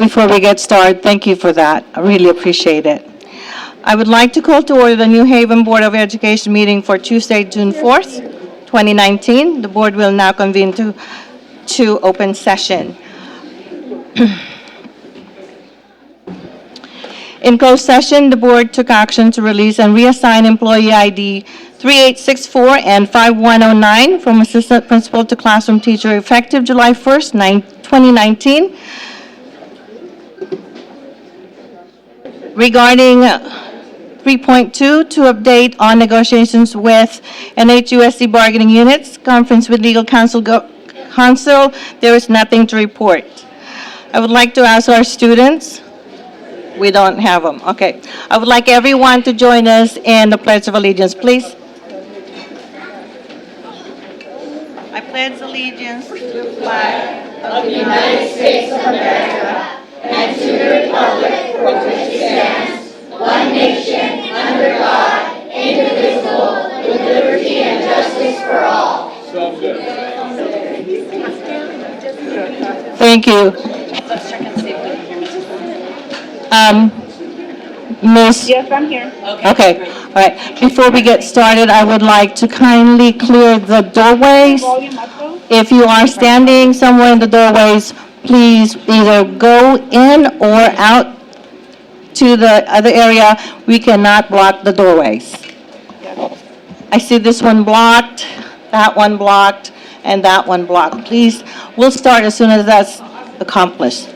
before we get started, thank you for that. I really appreciate it. I would like to call to order the New Haven Board of Education meeting for Tuesday, June 4th, 2019. The board will now convene to open session. In closed session, the board took action to release and reassign employee ID 3864 and 5109 from assistant principal to classroom teacher effective July 1st, 2019. Regarding 3.2, to update on negotiations with NHUSD bargaining units, conference with legal counsel, there is nothing to report. I would like to ask our students. We don't have them. Okay. I would like everyone to join us in the Pledge of Allegiance, please. I pledge allegiance to the flag of the United States of America and to the republic for which it stands, one nation, under God, indivisible, with liberty and justice for all. Thank you. Let's check and see if we can hear Mrs. Miss? Yes, I'm here. Okay. All right. Before we get started, I would like to kindly clear the doorways. If you are standing somewhere in the doorways, please either go in or out to the other area. We cannot block the doorways. I see this one blocked, that one blocked, and that one blocked. Please, we'll start as soon as that's accomplished.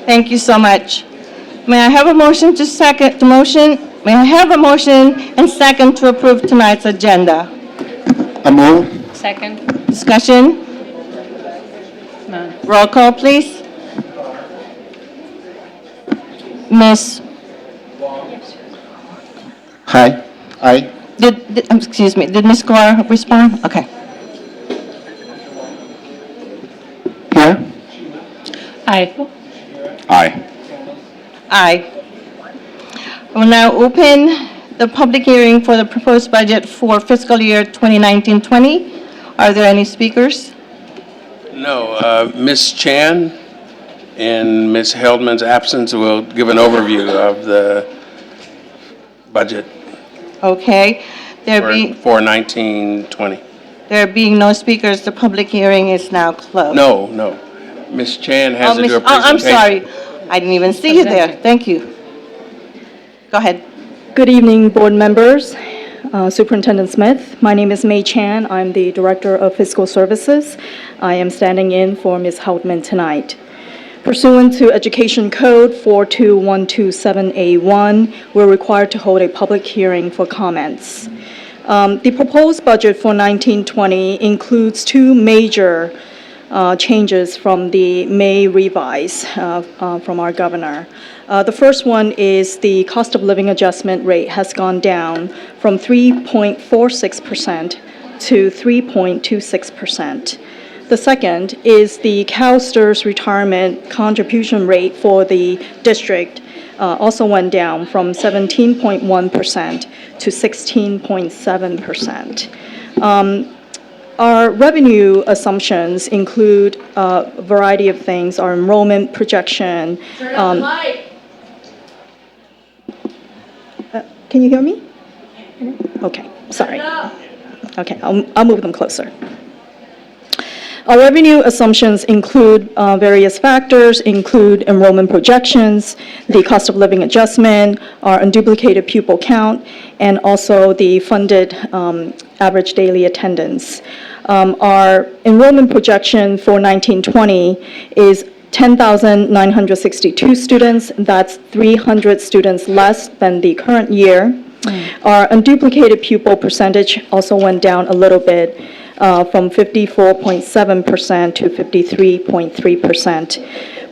Thank you so much. May I have a motion to second the motion? May I have a motion and second to approve tonight's agenda? I move. Second. Discussion? None. Roll call, please. Miss? Hi. Aye. Excuse me, did Ms. Gore respond? Okay. Here. Aye. Aye. Aye. I will now open the public hearing for the proposed budget for fiscal year 2019-20. Are there any speakers? No. Ms. Chan, in Ms. Heldman's absence, will give an overview of the budget Okay. for 19-20. There being no speakers, the public hearing is now closed. No. Ms. Chan has to do a Oh, I'm presentation. sorry. I didn't even see you there. Thank you. Go ahead. Good evening, board members. Superintendent Smith. My name is May Chan. I'm the Director of Fiscal Services. I am standing in for Ms. Houtman tonight. Pursuant to Education Code 42127A1, we're required to hold a public hearing for comments. The proposed budget for 1920 includes two major changes from the May revise from our governor. The first one is the cost of living adjustment rate has gone down from 3.46% to 3.26%. The second is the CalSTRS retirement contribution rate for the district also went down from 17.1% to 16.7%. Our revenue assumptions include a variety of things, our enrollment projection. Can you hear me? Okay, sorry. Okay, I'll move them closer. Our revenue assumptions include various factors, include enrollment projections, the cost of living adjustment, our unduplicated pupil count, and also the funded average daily attendance. Our enrollment projection for 1920 is 10,962 students. That's 300 students less than the current year. Our unduplicated pupil percentage also went down a little bit from 54.7% to 53.3%.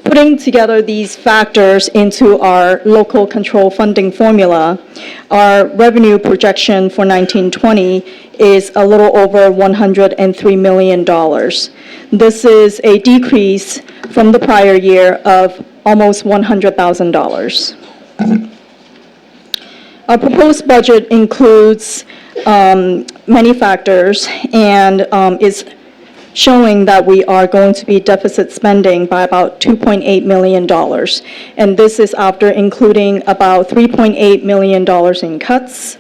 Putting together these factors into our local control funding formula, our revenue projection for 1920 is a little over $103 million. This is a decrease from the prior year of almost $100,000. Our proposed budget includes many factors, and is showing that we are going to be deficit spending by about $2.8 million. And this is after including about $3.8 million in cuts.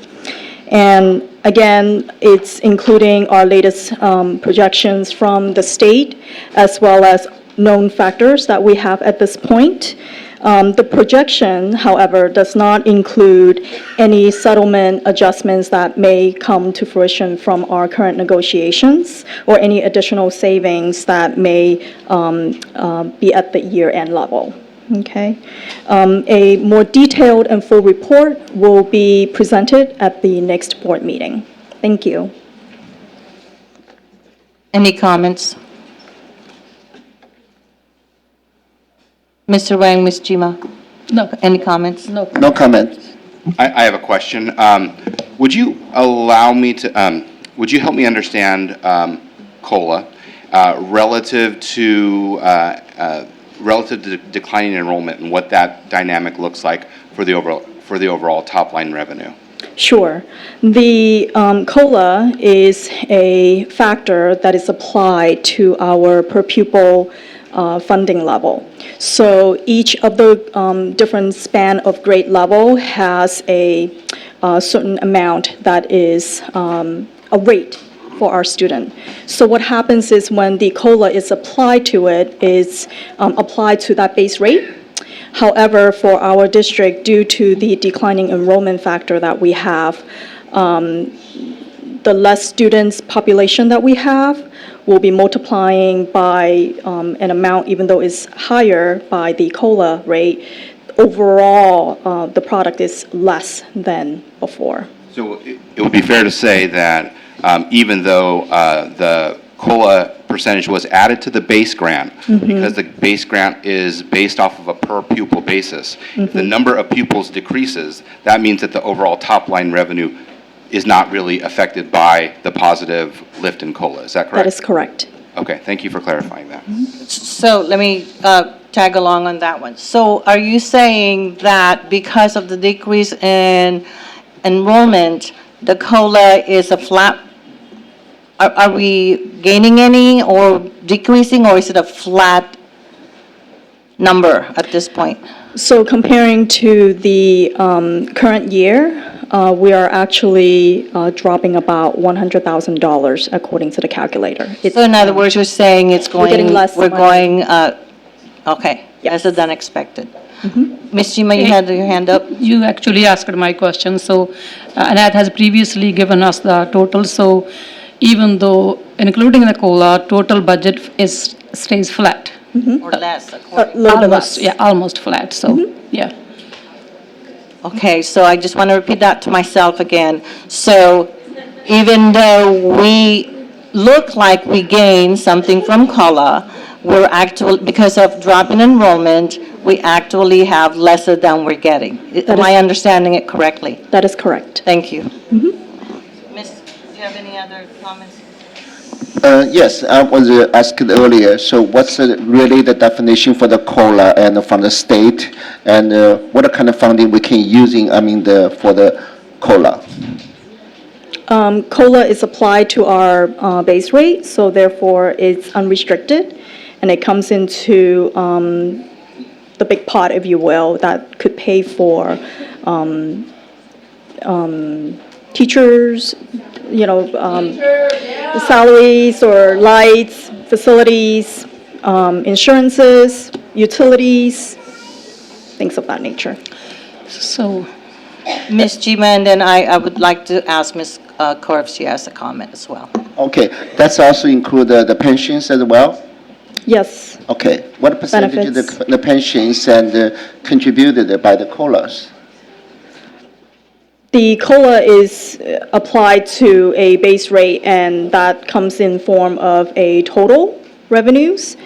And again, it's including our latest projections from the state, as well as known factors that we have at this point. The projection, however, does not include any settlement adjustments that may come to fruition from our current negotiations or any additional savings that may be at the year-end level. Okay. A more detailed and full report will be presented at the next board meeting. Thank you. Any comments? Mr. Wang, Ms. Jima? No. Any comments? No. No comment. I have a question. Would you would you help me understand COLA relative to declining enrollment and what that dynamic looks like for the overall top line revenue? Sure. The COLA is a factor that is applied to our per pupil funding level. So each of the different span of grade level has a certain amount that is a rate for our student. So what happens is when the COLA is applied to it, it's applied to that base rate. However, for our district, due to the declining enrollment factor that we have, the less students population that we have will be multiplying by an amount, even though it's higher by the COLA rate. Overall, the product is less than before. So it would be fair to say that even though the COLA percentage was added to the base grant, because the base grant is based off of a per pupil basis, if the number of pupils decreases, that means that the overall top line revenue is not really affected by the positive lift in COLA. Is that correct? That is correct. Okay, thank you for clarifying that. So let me tag along on that one. So are you saying that because of the decrease in enrollment, the COLA is a flat? Are we gaining any or decreasing, or is it a flat number at this point? So comparing to the current year, we are actually dropping about $100,000 according to the calculator. So in other words, you're saying it's going, getting less we're money. going, okay, Yes. lesser than expected. Ms. Jima, you had your hand up? You actually asked my question, so Anat has previously given us the total, so even though, including the COLA, total budget stays flat. Or less, A according? little bit Almost, less. yeah, almost flat, so, yeah. Okay, so I just want to repeat that to myself again. So even though we look like we gain something from COLA, we're actually, because of drop in enrollment, we actually have lesser than we're getting. Am I understanding it correctly? That is correct. Thank you. Miss, do you have any other comments? Yes, I was asked earlier, so what's really the definition for the COLA and from the state? And what kind of funding we can using, for the COLA? COLA is applied to our base rate, so therefore it's unrestricted, and it comes into the big pot, if you will, that could pay for teachers, the salaries or lights, facilities, insurances, utilities, things of that nature. So, Ms. Jima, and then I would like to ask Ms. Kaur if she has a comment as well. Okay, that's also include the pensions as well? Yes. Okay, what percentage of Benefits. the pensions and contributed by the COLAs? The COLA is applied to a base rate, and that comes in form of a total revenues.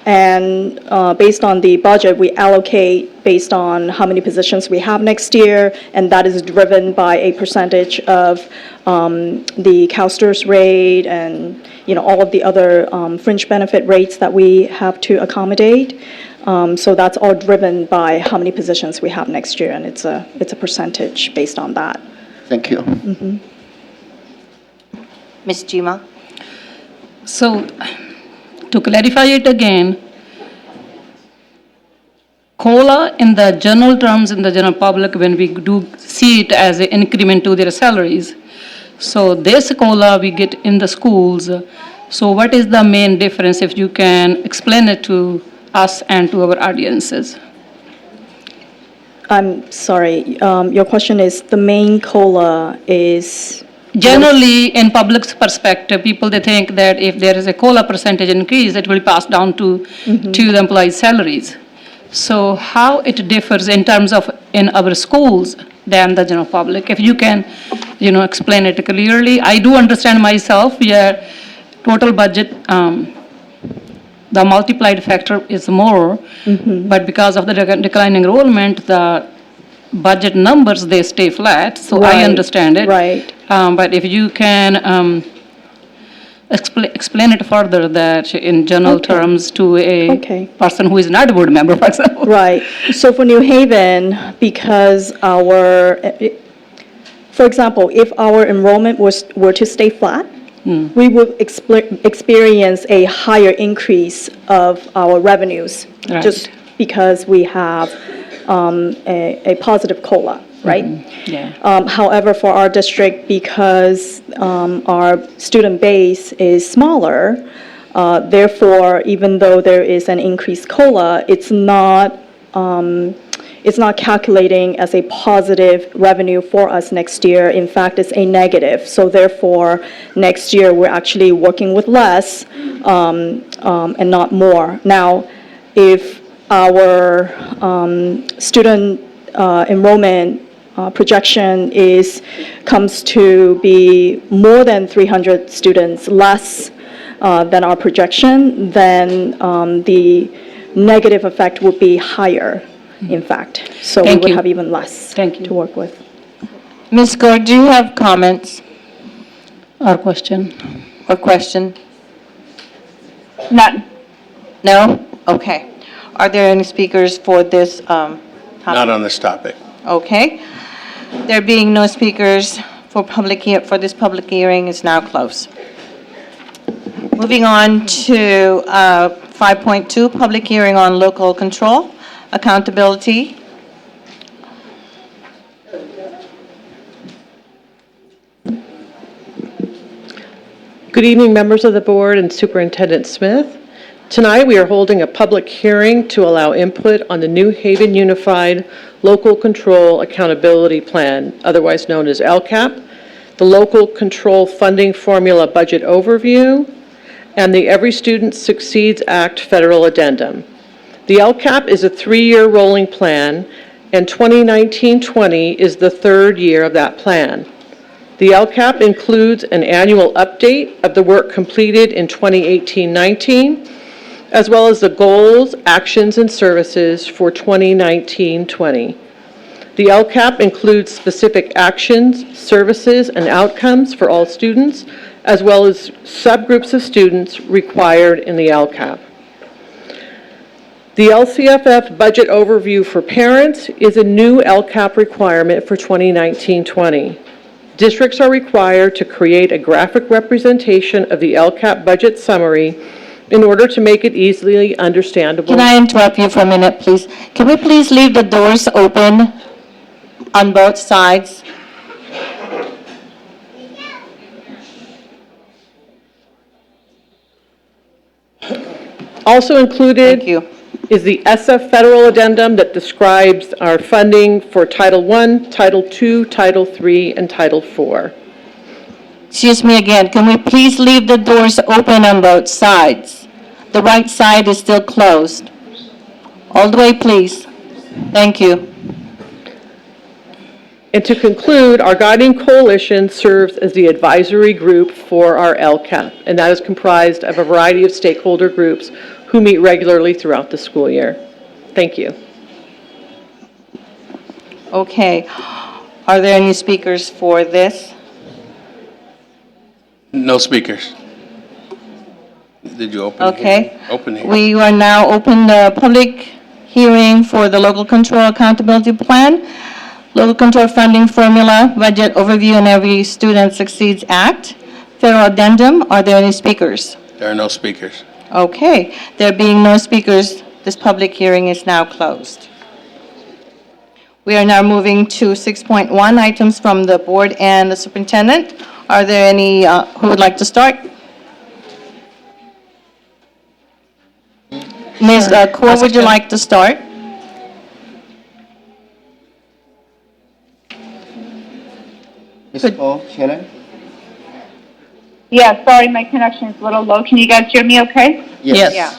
And based on the budget, we allocate based on how many positions we have next year, and that is driven by a percentage of the CalSTRS rate and, all of the other fringe benefit rates that we have to accommodate. So that's all driven by how many positions we have next year, and it's a percentage based on that. Thank you. Ms. Jima? So, to clarify it again, COLA in the general terms, in the general public, when we do see it as an increment to their salaries. So this COLA we get in the schools. So what is the main difference, if you can explain it to us and to our audiences? I'm sorry, your question is, the main COLA is? Generally, in public's perspective, people, they think that if there is a COLA percentage increase, it will pass down to the employees' salaries. So how it differs in terms of in our schools than the general public? If you can, explain it clearly. I do understand myself, total budget, the multiplied factor is more, but because of the declining enrollment, the budget numbers, they stay flat, so I Right, understand it. right. But if you can explain it further, that in general Okay. terms to a Okay. person who is not a board member, for example. Right. So for New Haven, because for example, if our enrollment were to stay flat, we would experience a higher increase of our revenues, Right. just because we have a positive COLA, right? Yeah. However, for our district, because our student base is smaller, therefore, even though there is an increased COLA, it's not calculating as a positive revenue for us next year. In fact, it's a negative. So therefore, next year, we're actually working with less and not more. Now, if our student enrollment projection comes to be more than 300 students less than our projection, then the negative effect would be higher, in fact. So we Thank would you. have even less Thank you. to work with. Ms. Gore, do you have comments Our question. or question? Not, no? Okay. Are there any speakers for this topic? Not on this topic. Okay. There being no speakers for this public hearing is now closed. Moving on to 5.2, public hearing on local control, accountability. Good evening, members of the board and Superintendent Smith. Tonight, we are holding a public hearing to allow input on the New Haven Unified Local Control Accountability Plan, otherwise known as LCAP, the Local Control Funding Formula Budget Overview, and the Every Student Succeeds Act Federal Addendum. The LCAP is a 3-year rolling plan, and 2019-20 is the 3rd year of that plan. The LCAP includes an annual update of the work completed in 2018-19, as well as the goals, actions, and services for 2019-20. The LCAP includes specific actions, services, and outcomes for all students, as well as subgroups of students required in the LCAP. The Lcff Budget Overview for Parents is a new LCAP requirement for 2019-20. Districts are required to create a graphic representation of the LCAP budget summary in order to make it easily understandable. Can I interrupt you for a minute, please? Can we please leave the doors open on both sides? Also included Thank you. is the SF federal addendum that describes our funding for Title I, Title II, Title III, and Title IV. Excuse me again, can we please leave the doors open on both sides? The right side is still closed. All the way, please. Thank you. And to conclude, our guiding coalition serves as the advisory group for our LCAP, and that is comprised of a variety of stakeholder groups who meet regularly throughout the school year. Thank you. Okay. Are there any speakers for this? No speakers. Did you open? Okay. Open here. We are now open the public hearing for the Local Control Accountability Plan, Local Control Funding Formula, Budget Overview, and Every Student Succeeds Act, chapter or addendum? Are there any speakers? There are no speakers. Okay, there being no speakers, this public hearing is now closed. We are now moving to 6.1, items from the board and the superintendent. Are there any who would like to start? Ms. Kaur, would you like to start? Ms. Paul, Shannon? Yeah, sorry, my connection is a little low. Can you guys hear me okay? Yes.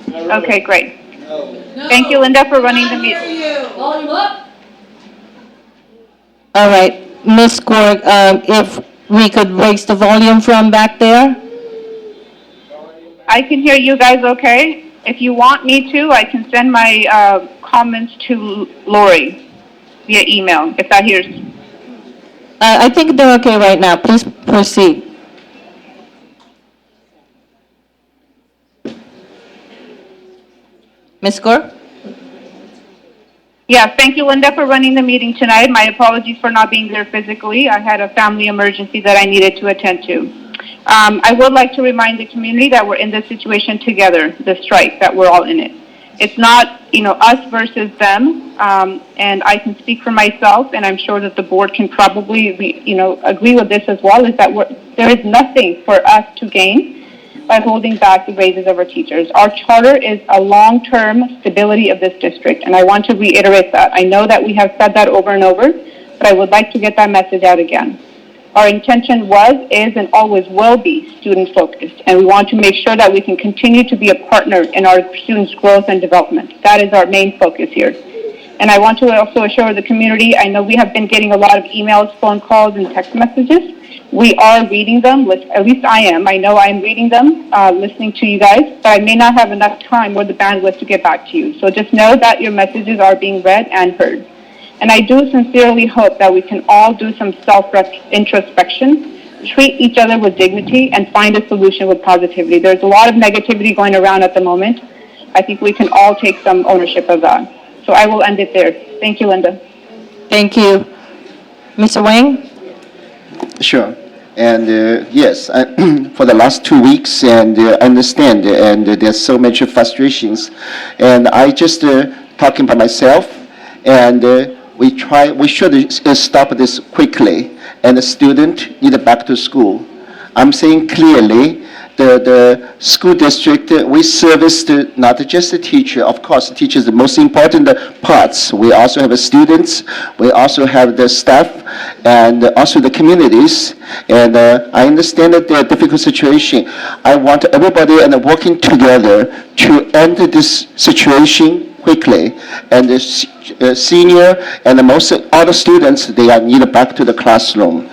Okay, great. Thank you, Linda, for running the meeting. All right, Ms. Kaur, if we could raise the volume from back there? I can hear you guys okay. If you want me to, I can send my comments to Lori via email, if that hears. I think they're okay right now. Please proceed. Ms. Kaur? Yeah, thank you, Linda, for running the meeting tonight. My apologies for not being there physically. I had a family emergency that I needed to attend to. I would like to remind the community that we're in this situation together, the strike, that we're all in it. It's not, us versus them, and I can speak for myself, and I'm sure that the board can probably, agree with this as well, is that there is nothing for us to gain by holding back the raises of our teachers. Our charter is a long-term stability of this district, and I want to reiterate that. I know that we have said that over and over, but I would like to get that message out again. Our intention was, is, and always will be student-focused, and we want to make sure that we can continue to be a partner in our students' growth and development. That is our main focus here. And I want to also assure the community, I know we have been getting a lot of emails, phone calls, and text messages. We are reading them, at least I am. I know I am reading them, listening to you guys, but I may not have enough time or the bandwidth to get back to you. So just know that your messages are being read and heard. And I do sincerely hope that we can all do some self-introspection, treat each other with dignity, and find a solution with positivity. There's a lot of negativity going around at the moment. I think we can all take some ownership of that. So I will end it there. Thank you, Linda. Thank you. Mr. Wang? Sure. And yes, for the last 2 weeks, and I understand, and there's so much frustrations. And I just talking by myself, and we should stop this quickly. And the student need back to school. I'm saying clearly, the school district, we service not just the teacher. Of course, the teacher is the most important parts. We also have the students. We also have the staff, and also the communities. And I understand that they're a difficult situation. I want everybody and working together to end this situation quickly. And the senior and most other students, they are needed back to the classroom.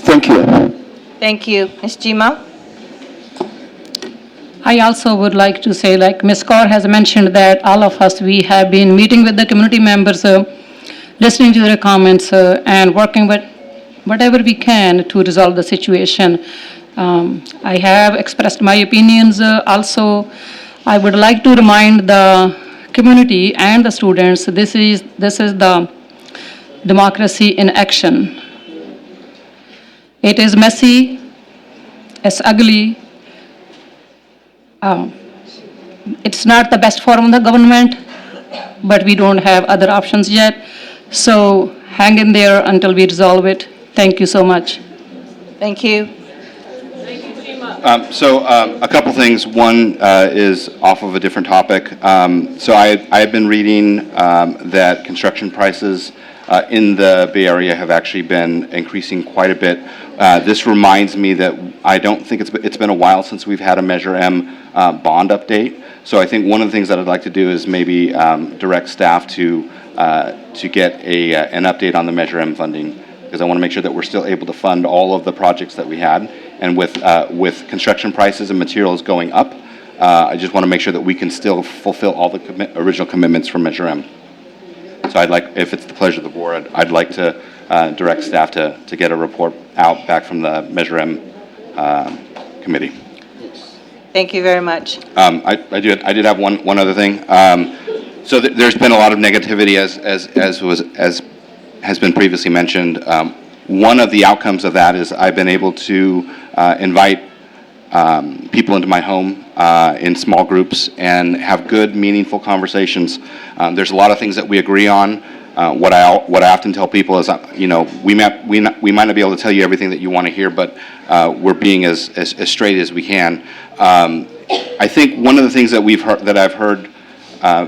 Thank you. Thank you. Ms. Jima? I also would like to say, like Ms. Kaur has mentioned, that all of us, we have been meeting with the community members, listening to their comments, and working with whatever we can to resolve the situation. I have expressed my opinions. Also, I would like to remind the community and the students, this is the democracy in action. It is messy, it's ugly. It's not the best form of the government, but we don't have other options yet. So hang in there until we resolve it. Thank you so much. Thank you. A couple things. One is off of a different topic. So I've been reading that construction prices in the Bay Area have actually been increasing quite a bit. This reminds me that I don't think it's been a while since we've had a Measure M bond update. So I think one of the things that I'd like to do is maybe direct staff to get an update on the Measure M funding, because I want to make sure that we're still able to fund all of the projects that we had. And with construction prices and materials going up, I just want to make sure that we can still fulfill all the original commitments from Measure M. So I'd like, if it's the pleasure of the board, I'd like to direct staff to get a report out back from the Measure M committee. Thank you very much. I did have one other thing. So there's been a lot of negativity as has been previously mentioned one of the outcomes of that is I've been able to invite people into my home in small groups and have good, meaningful conversations. There's a lot of things that we agree on. What I often tell people is, we might not be able to tell you everything that you want to hear, but we're being as straight as we can. I think one of the things that I've heard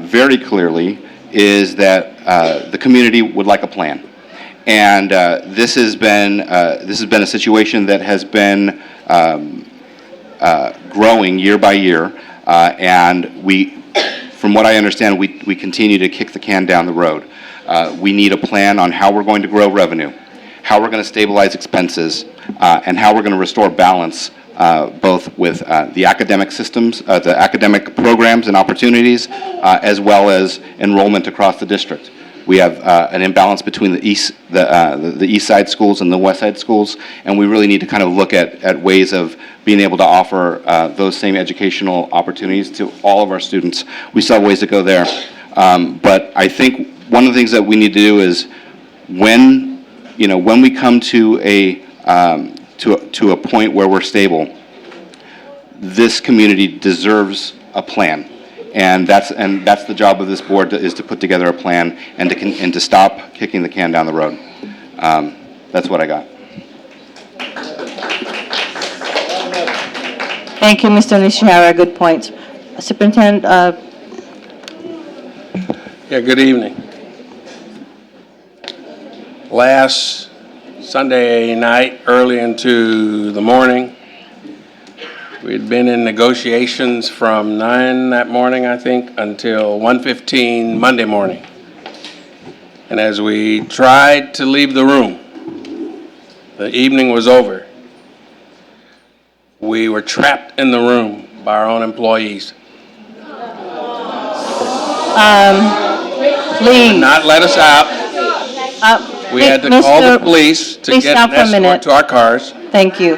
very clearly is that the community would like a plan, and this has been a situation that has been growing year by year, and from what I understand, we continue to kick the can down the road. We need a plan on how we're going to grow revenue, how we're going to stabilize expenses, and how we're going to restore balance, both with the academic systems, the academic programs and opportunities, as well as enrollment across the district. We have an imbalance between the east side schools and the west side schools, and we really need to kind of look at ways of being able to offer those same educational opportunities to all of our students. We still have ways to go there, but I think one of the things that we need to do is when we come to a point where we're stable, this community deserves a plan. And that's the job of this board, is to put together a plan and to stop kicking the can down the road. That's what I got. Thank you, Mr. Nishihara. Good point. Superintendent, Yeah, good evening. Last Sunday night, early into the morning, we'd been in negotiations from 9 that morning, I think, until 1:15 Monday morning. And as we tried to leave the room, the evening was over. We were trapped in the room by our own employees. please. Not let us out. We had to call the police to please get stop an for a escort minute. to our cars. Thank you.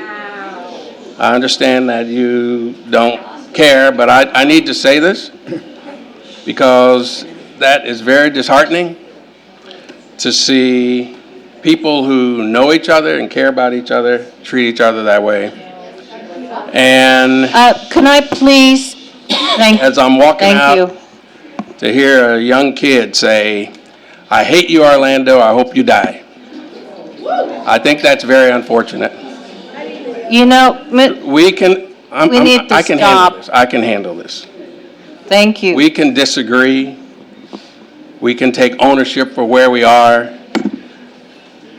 I understand that you don't care, but I need to say this because that is very disheartening to see people who know each other and care about each other treat each other that way. And Can I please, thank as I'm walking Thank out, you. to hear a young kid say, "I hate you, Orlando, I hope you die." I think that's very unfortunate. You know, We can, We need to I can stop. handle this. I can handle this. thank you. We can disagree. We can take ownership for where we are.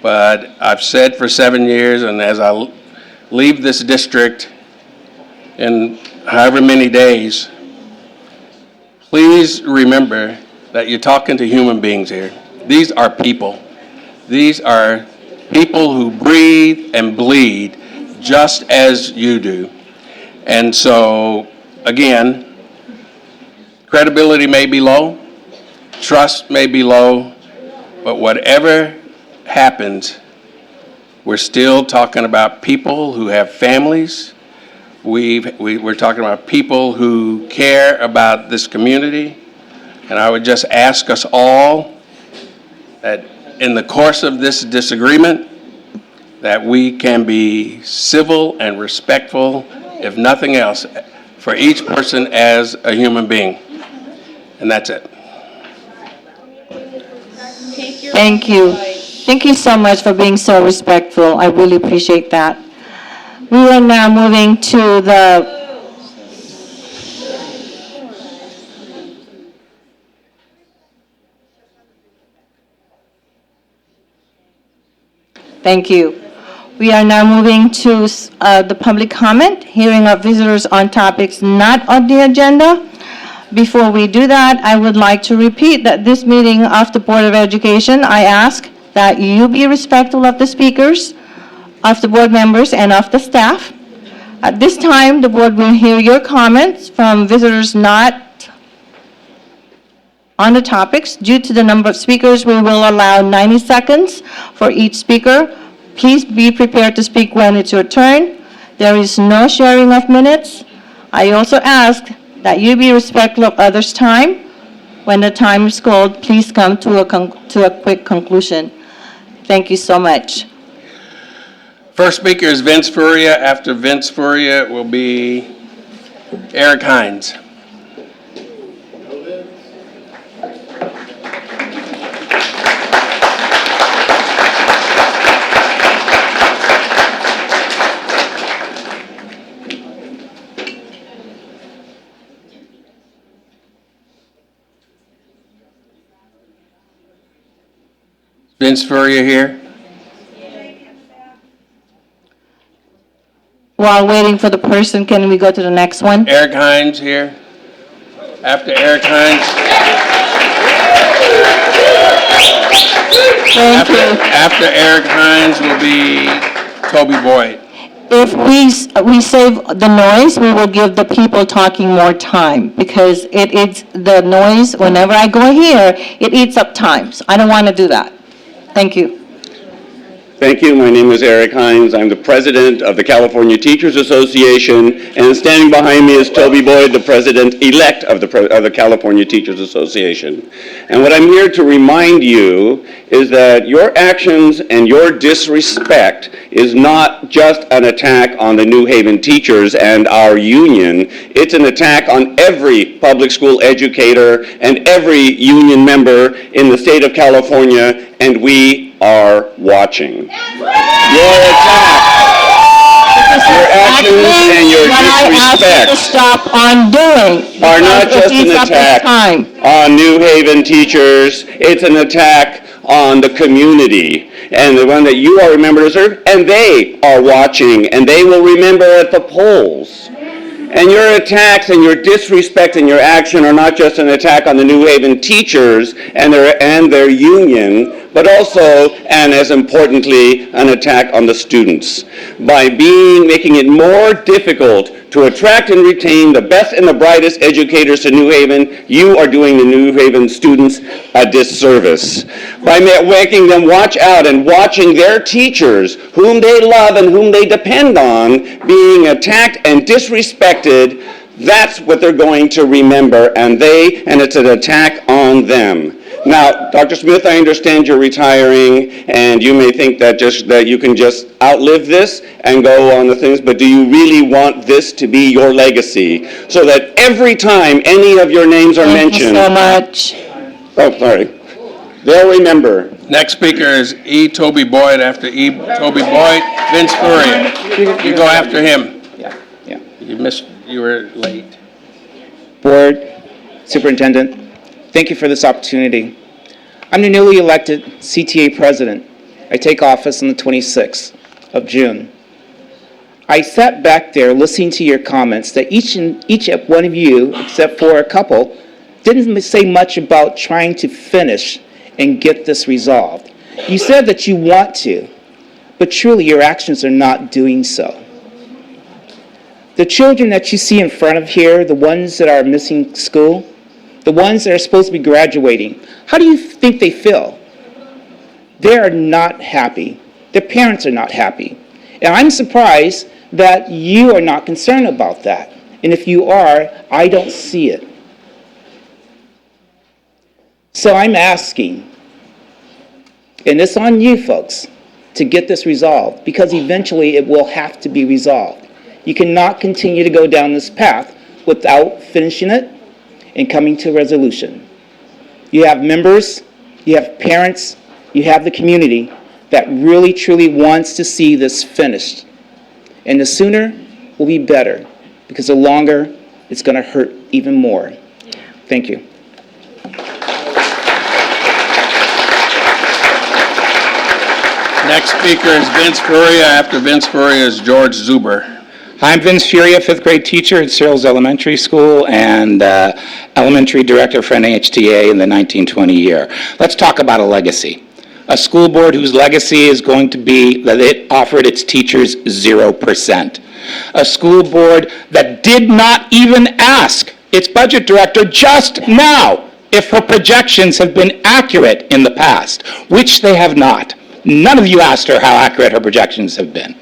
But I've said for 7 years, and as I leave this district in however many days, please remember that you're talking to human beings here. These are people. These are people who breathe and bleed just as you do. And so, again, credibility may be low, trust may be low, but whatever happens, we're still talking about people who have families. We're talking about people who care about this community. And I would just ask us all that in the course of this disagreement, that we can be civil and respectful, if nothing else, for each person as a human being. And that's it. Thank you. Thank you so much for being so respectful. I really appreciate that. We are now moving to Thank you. We are now moving to the public comment, hearing of visitors on topics not on the agenda. Before we do that, I would like to repeat that this meeting of the Board of Education, I ask that you be respectful of the speakers, of the board members, and of the staff. At this time, the board will hear your comments from visitors not on the topics. Due to the number of speakers, we will allow 90 seconds for each speaker. Please be prepared to speak when it's your turn. There is no sharing of minutes. I also ask that you be respectful of others' time. When the time is called, please come to a quick conclusion. Thank you so much. First speaker is Vince Furia. After Vince Furia will be Eric Hines. Vince Furia here. While waiting for the person, can we go to the next one? Eric Hines here. After Eric Hines. Thank you. After Eric Hines will be Toby Boyd. If we save the noise, we will give the people talking more time, because it's the noise, whenever I go here, it eats up time. So I don't want to do that. Thank you. Thank you. My name is Eric Hines. I'm the president of the California Teachers Association, and standing behind me is Toby Boyd, the president-elect of the California Teachers Association. And what I'm here to remind you is that your actions and your disrespect is not just an attack on the New Haven teachers and our union. It's an attack on every public school educator and every union member in the state of California, and we are watching. Your attack, your actions and your What I asked you to disrespect stop on doing. are not because it just an eats up its attack time. on New Haven teachers, it's an attack on the community, and the one that you are remembered to serve, and they are watching, and they will remember at the polls. And your attacks and your disrespect and your action are not just an attack on the New Haven teachers and their union, but also, and as importantly, an attack on the students. By making it more difficult to attract and retain the best and the brightest educators to New Haven, you are doing the New Haven students a disservice. By making them watch out and watching their teachers, whom they love and whom they depend on, being attacked and disrespected, that's what they're going to remember, and it's an attack on them. Now, Dr. Smith, I understand you're retiring, and you may think that you can just outlive this and go on the things, but do you really want this to be your legacy? So that every time any of your names are mentioned... Thank you so much. Oh, sorry. They'll remember. Next speaker is E. Toby Boyd. After E. Toby Boyd, Vince Furia. You go after him. Yeah. You were late. Board, Superintendent, thank you for this opportunity. I'm the newly elected CTA president. I take office on the 26th of June. I sat back there listening to your comments that each one of you, except for a couple, didn't say much about trying to finish and get this resolved. You said that you want to, but truly your actions are not doing so. The children that you see in front of here, the ones that are missing school, the ones that are supposed to be graduating, how do you think they feel? They are not happy. Their parents are not happy. And I'm surprised that you are not concerned about that. And if you are, I don't see it. So I'm asking, and it's on you folks, to get this resolved, because eventually it will have to be resolved. You cannot continue to go down this path without finishing it and coming to a resolution. You have members, you have parents, you have the community that really, truly wants to see this finished. And the sooner will be better, because the longer it's going to hurt even more. Thank you. Next speaker is Vince Furia. After Vince Furia is George Zuber. I'm Vince Furia, fifth grade teacher at Searles Elementary School and elementary director for NHTA in the 1920 year. Let's talk about a legacy. A school board whose legacy is going to be that it offered its teachers 0%. A school board that did not even ask its budget director just now if her projections have been accurate in the past, which they have not. None of you asked her how accurate her projections have been.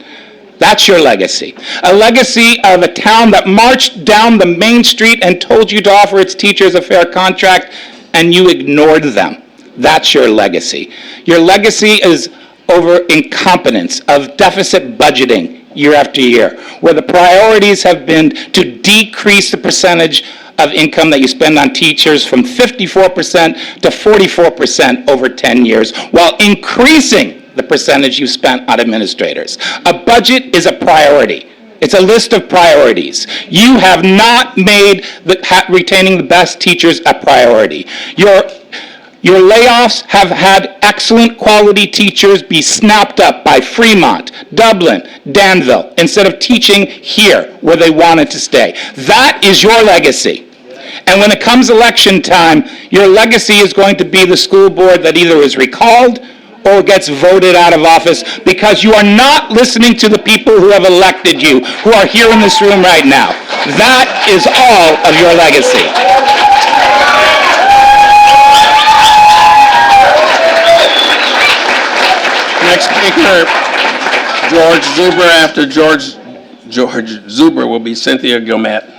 That's your legacy. A legacy of a town that marched down the main street and told you to offer its teachers a fair contract, and you ignored them. That's your legacy. Your legacy is over incompetence of deficit budgeting year after year, where the priorities have been to decrease the percentage of income that you spend on teachers from 54% to 44% over 10 years, while increasing the percentage you spent on administrators. A budget is a priority. It's a list of priorities. You have not made retaining the best teachers a priority. Your layoffs have had excellent quality teachers be snapped up by Fremont, Dublin, Danville, instead of teaching here where they wanted to stay. That is your legacy. And when it comes election time, your legacy is going to be the school board that either is recalled or gets voted out of office because you are not listening to the people who have elected you, who are here in this room right now. That is all of your legacy. Next speaker, George Zuber. After George Zuber will be Cynthia Gilmet.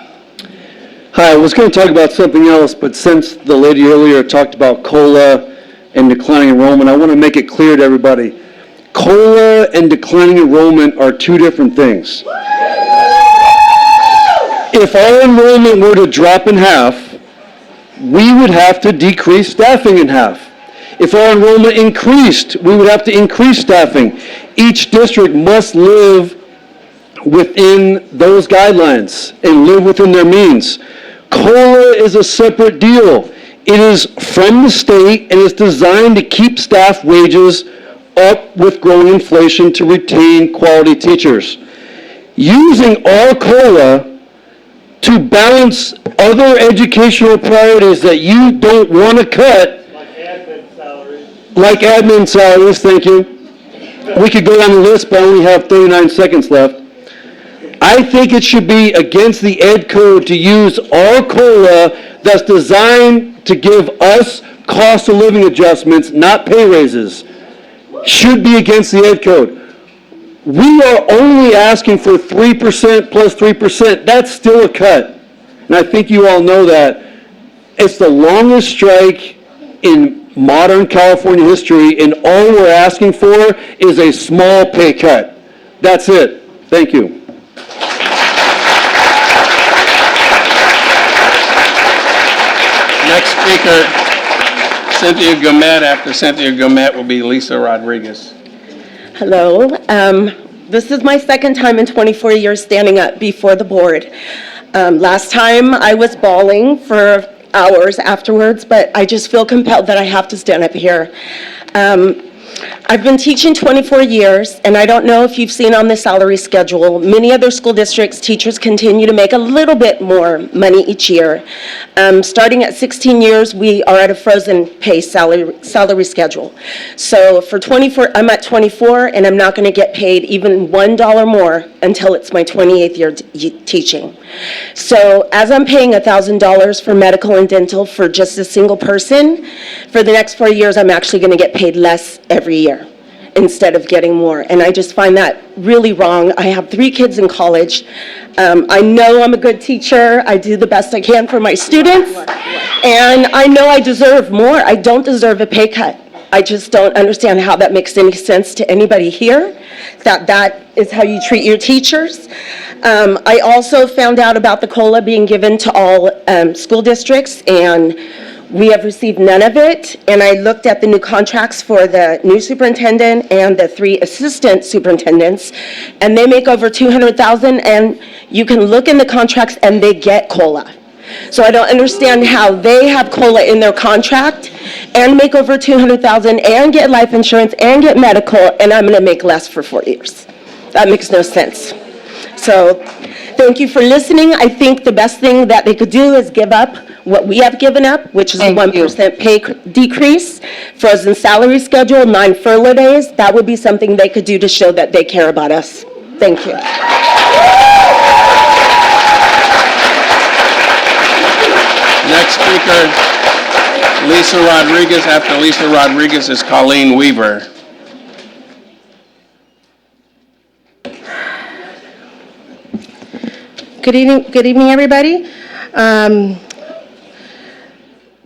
Hi, I was going to talk about something else, but since the lady earlier talked about COLA and declining enrollment, I want to make it clear to everybody. COLA and declining enrollment are two different things. If our enrollment were to drop in half, we would have to decrease staffing in half. If our enrollment increased, we would have to increase staffing. Each district must live within those guidelines and live within their means. COLA is a separate deal. It is from the state and is designed to keep staff wages up with growing inflation to retain quality teachers. Using our COLA to balance other educational priorities that you don't want to cut, like admin salaries, thank you. We could go down the list, but I only have 39 seconds left. I think it should be against the Ed Code to use our COLA that's designed to give us cost of living adjustments, not pay raises. Should be against the Ed Code. We are only asking for 3% plus 3%. That's still a cut. And I think you all know that. It's the longest strike in modern California history, and all we're asking for is a small pay cut. That's it. Thank you. Next speaker, Cynthia Gilmet. After Cynthia Gilmet will be Lisa Rodriguez. Hello. This is my second time in 24 years standing up before the board. Last time I was bawling for hours afterwards, but I just feel compelled that I have to stand up here. I've been teaching 24 years, and I don't know if you've seen on the salary schedule, many other school districts, teachers continue to make a little bit more money each year. Starting at 16 years, we are at a frozen pay salary schedule. So for 24, I'm at 24, and I'm not going to get paid even $1 more until it's my 28th year teaching. So as I'm paying $1,000 for medical and dental for just a single person, for the next 4 years, I'm actually going to get paid less every year instead of getting more. And I just find that really wrong. I have 3 kids in college. I know I'm a good teacher. I do the best I can for my students. And I know I deserve more. I don't deserve a pay cut. I just don't understand how that makes any sense to anybody here, that is how you treat your teachers. I also found out about the COLA being given to all school districts, and we have received none of it. And I looked at the new contracts for the new superintendent and the 3 assistant superintendents, and they make over $200,000, and you can look in the contracts and they get COLA. So I don't understand how they have COLA in their contract and make over $200,000 and get life insurance and get medical, and I'm going to make less for 4 years. That makes no sense. So thank you for listening. I think the best thing that they could do is give up what we have given up, which is a 1% pay decrease, frozen salary schedule, 9 furlough days. That would be something they could do to show that they care about us. Thank you. Next speaker, Lisa Rodriguez. After Lisa Rodriguez is Colleen Weaver. Good evening, everybody.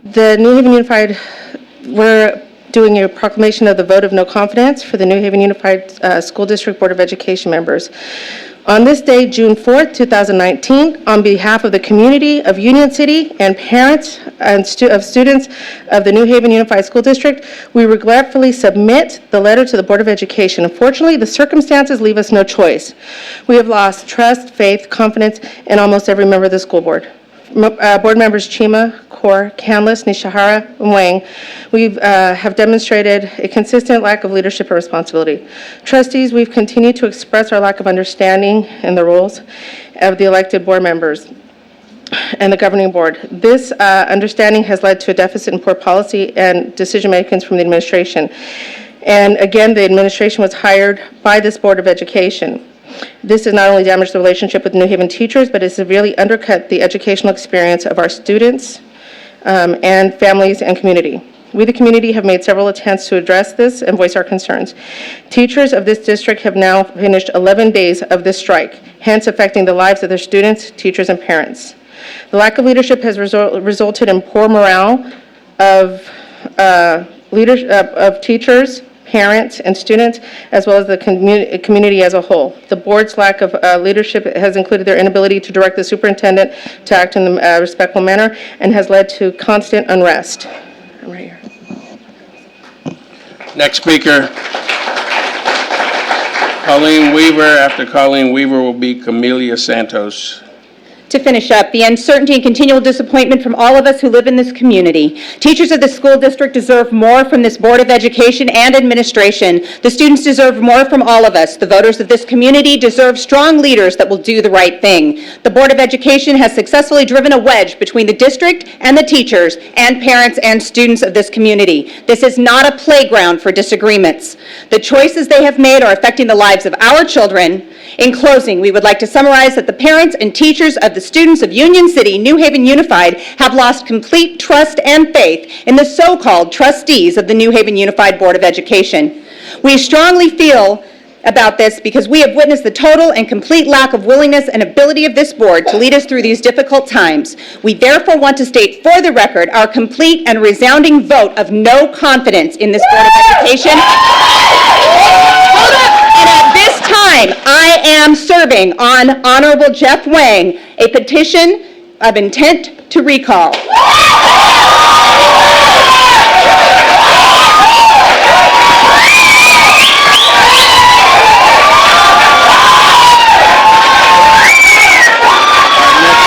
The New Haven Unified, we're doing a proclamation of the vote of no confidence for the New Haven Unified School District Board of Education members. On this day, June 4th, 2019, on behalf of the community of Union City and parents and of students of the New Haven Unified School District, we regretfully submit the letter to the Board of Education. Unfortunately, the circumstances leave us no choice. We have lost trust, faith, confidence in almost every member of the school board. Board members Chima, Kaur, Canlis, Nishihara, and Wang, we have demonstrated a consistent lack of leadership and responsibility. Trustees, we've continued to express our lack of understanding in the roles of the elected board members and the governing board. This understanding has led to a deficit in poor policy and decision-making from the administration. And again, the administration was hired by this Board of Education. This has not only damaged the relationship with New Haven teachers, but has severely undercut the educational experience of our students and families and community. We, the community, have made several attempts to address this and voice our concerns. Teachers of this district have now finished 11 days of this strike, hence affecting the lives of their students, teachers, and parents. The lack of leadership has resulted in poor morale of teachers, parents, and students, as well as the community as a whole. The board's lack of leadership has included their inability to direct the superintendent to act in a respectful manner and has led to constant unrest. I'm right here. Next speaker, Colleen Weaver. After Colleen Weaver will be Camelia Santos. To finish up, the uncertainty and continual disappointment from all of us who live in this community. Teachers of the school district deserve more from this Board of Education and administration. The students deserve more from all of us. The voters of this community deserve strong leaders that will do the right thing. The Board of Education has successfully driven a wedge between the district and the teachers and parents and students of this community. This is not a playground for disagreements. The choices they have made are affecting the lives of our children. In closing, we would like to summarize that the parents and teachers of the students of Union City, New Haven Unified, have lost complete trust and faith in the so-called trustees of the New Haven Unified Board of Education. We strongly feel about this because we have witnessed the total and complete lack of willingness and ability of this board to lead us through these difficult times. We therefore want to state for the record our complete and resounding vote of no confidence in this Board of Education. And at this time, I am serving on Honorable Jeff Wang a petition of intent to recall.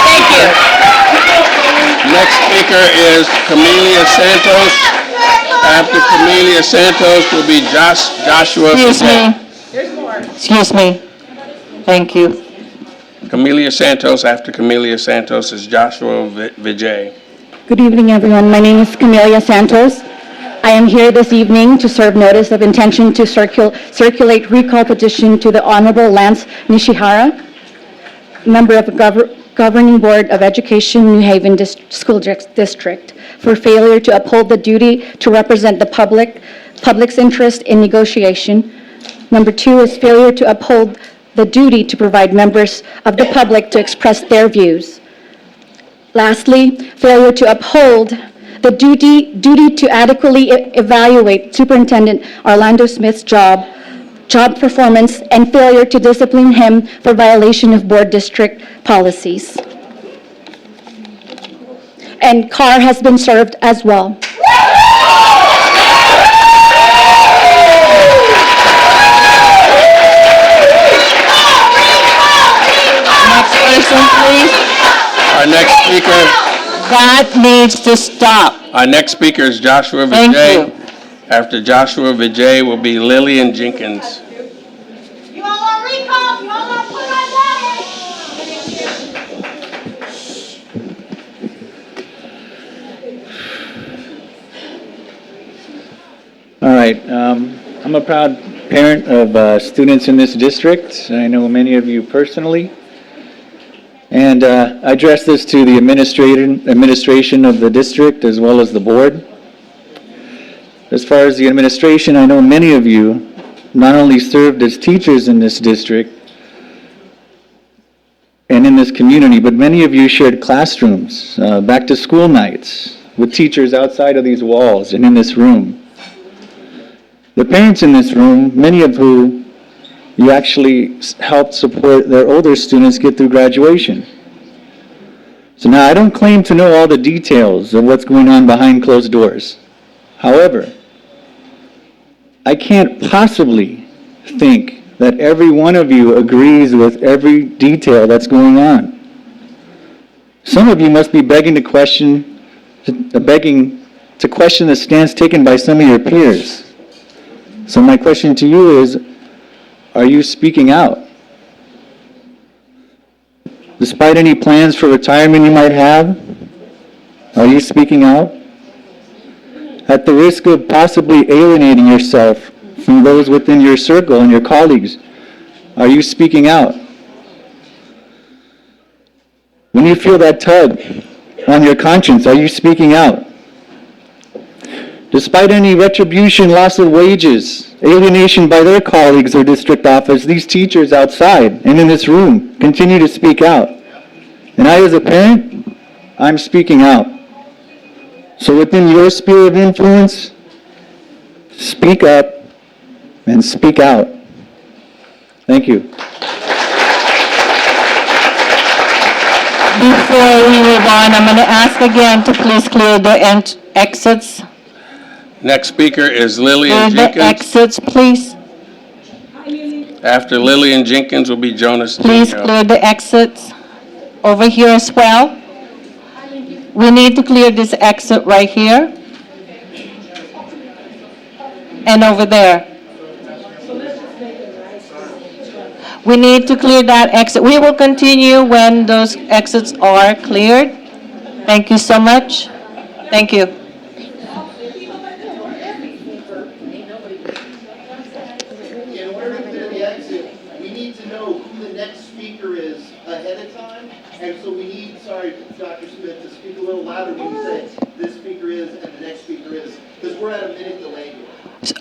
Thank you. Next speaker is Camelia Santos. After Camelia Santos will be Joshua. Excuse me. Excuse me. Thank you. Camelia Santos. After Camelia Santos is Joshua Vijay. Good evening, everyone. My name is Camelia Santos. I am here this evening to serve notice of intention to circulate recall petition to the Honorable Lance Nishihara, member of the Governing Board of Education, New Haven School District, for failure to uphold the duty to represent the public's interest in negotiation. Number 2 is failure to uphold the duty to provide members of the public to express their views. Lastly, failure to uphold the duty to adequately evaluate Superintendent Orlando Smith's job performance, and failure to discipline him for violation of board district policies. And Carr has been served as well. Next person, please. Our next speaker. That needs to stop. Our next speaker is Joshua Thank Vijay. you. After Joshua Vijay will be Lillian Jenkins. You all are recalled. You all are put on notice. All right. I'm a proud parent of students in this district. I know many of you personally. And I address this to the administration of the district as well as the board. As far as the administration, I know many of you not only served as teachers in this district and in this community, but many of you shared classrooms, back to school nights with teachers outside of these walls and in this room. The parents in this room, many of who you actually helped support their older students get through graduation. So now I don't claim to know all the details of what's going on behind closed doors. However, I can't possibly think that every one of you agrees with every detail that's going on. Some of you must be begging to question the stance taken by some of your peers. So my question to you is, are you speaking out? Despite any plans for retirement you might have, are you speaking out? At the risk of possibly alienating yourself from those within your circle and your colleagues, are you speaking out? When you feel that tug on your conscience, are you speaking out? Despite any retribution, loss of wages, alienation by their colleagues or district office, these teachers outside and in this room continue to speak out. And I, as a parent, I'm speaking out. So within your sphere of influence, speak up and speak out. Thank you. Before we move on, I'm going to ask again to please clear the exits. Next speaker is Clear Lillian the Jenkins. exits, please. After Lillian Jenkins will be Jonas Please Dino. clear the exits over here as well. We need to clear this exit right here and over there. We need to clear that exit. We will continue when those exits are cleared. Thank you so much. Thank you. In order to clear the exit, we need to know who the next speaker is ahead of time. And so we need, sorry, Dr. Smith, to speak a little louder when you say this speaker is and the next speaker is, because we're at a minute delay here.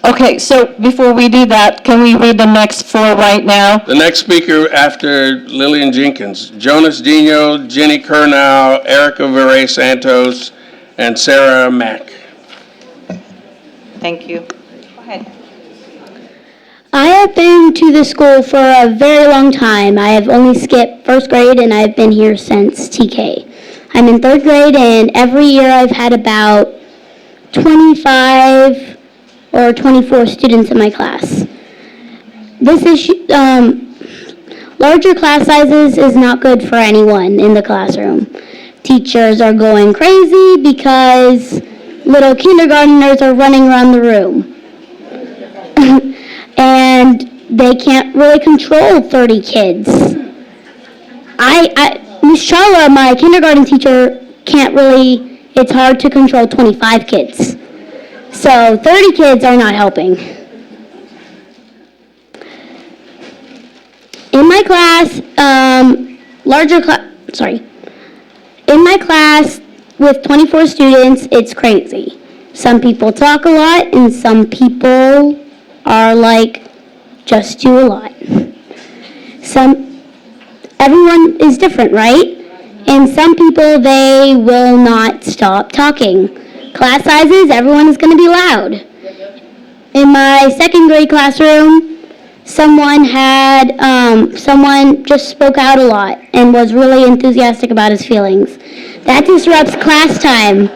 Okay, so before we do that, can we read the next four right now? The next speaker after Lillian Jenkins, Jonas Dino, Jenny Curnow, Erica Vare Santos, and Sarah Mack. Thank you. Go ahead. I have been to the school for a very long time. I have only skipped first grade and I've been here since TK. I'm in third grade and every year I've had about 25 or 24 students in my class. This is, larger class sizes is not good for anyone in the classroom. Teachers are going crazy because little kindergartners are running around the room. And they can't really control 30 kids. Ms. Chala, my kindergarten teacher, can't really, it's hard to control 25 kids. So 30 kids are not helping. In my class, in my class with 24 students, it's crazy. Some people talk a lot and some people are like, just do a lot. Everyone is different, right? And some people, they will not stop talking. Class sizes, everyone is going to be loud. In my second grade classroom, someone just spoke out a lot and was really enthusiastic about his feelings. That disrupts class time,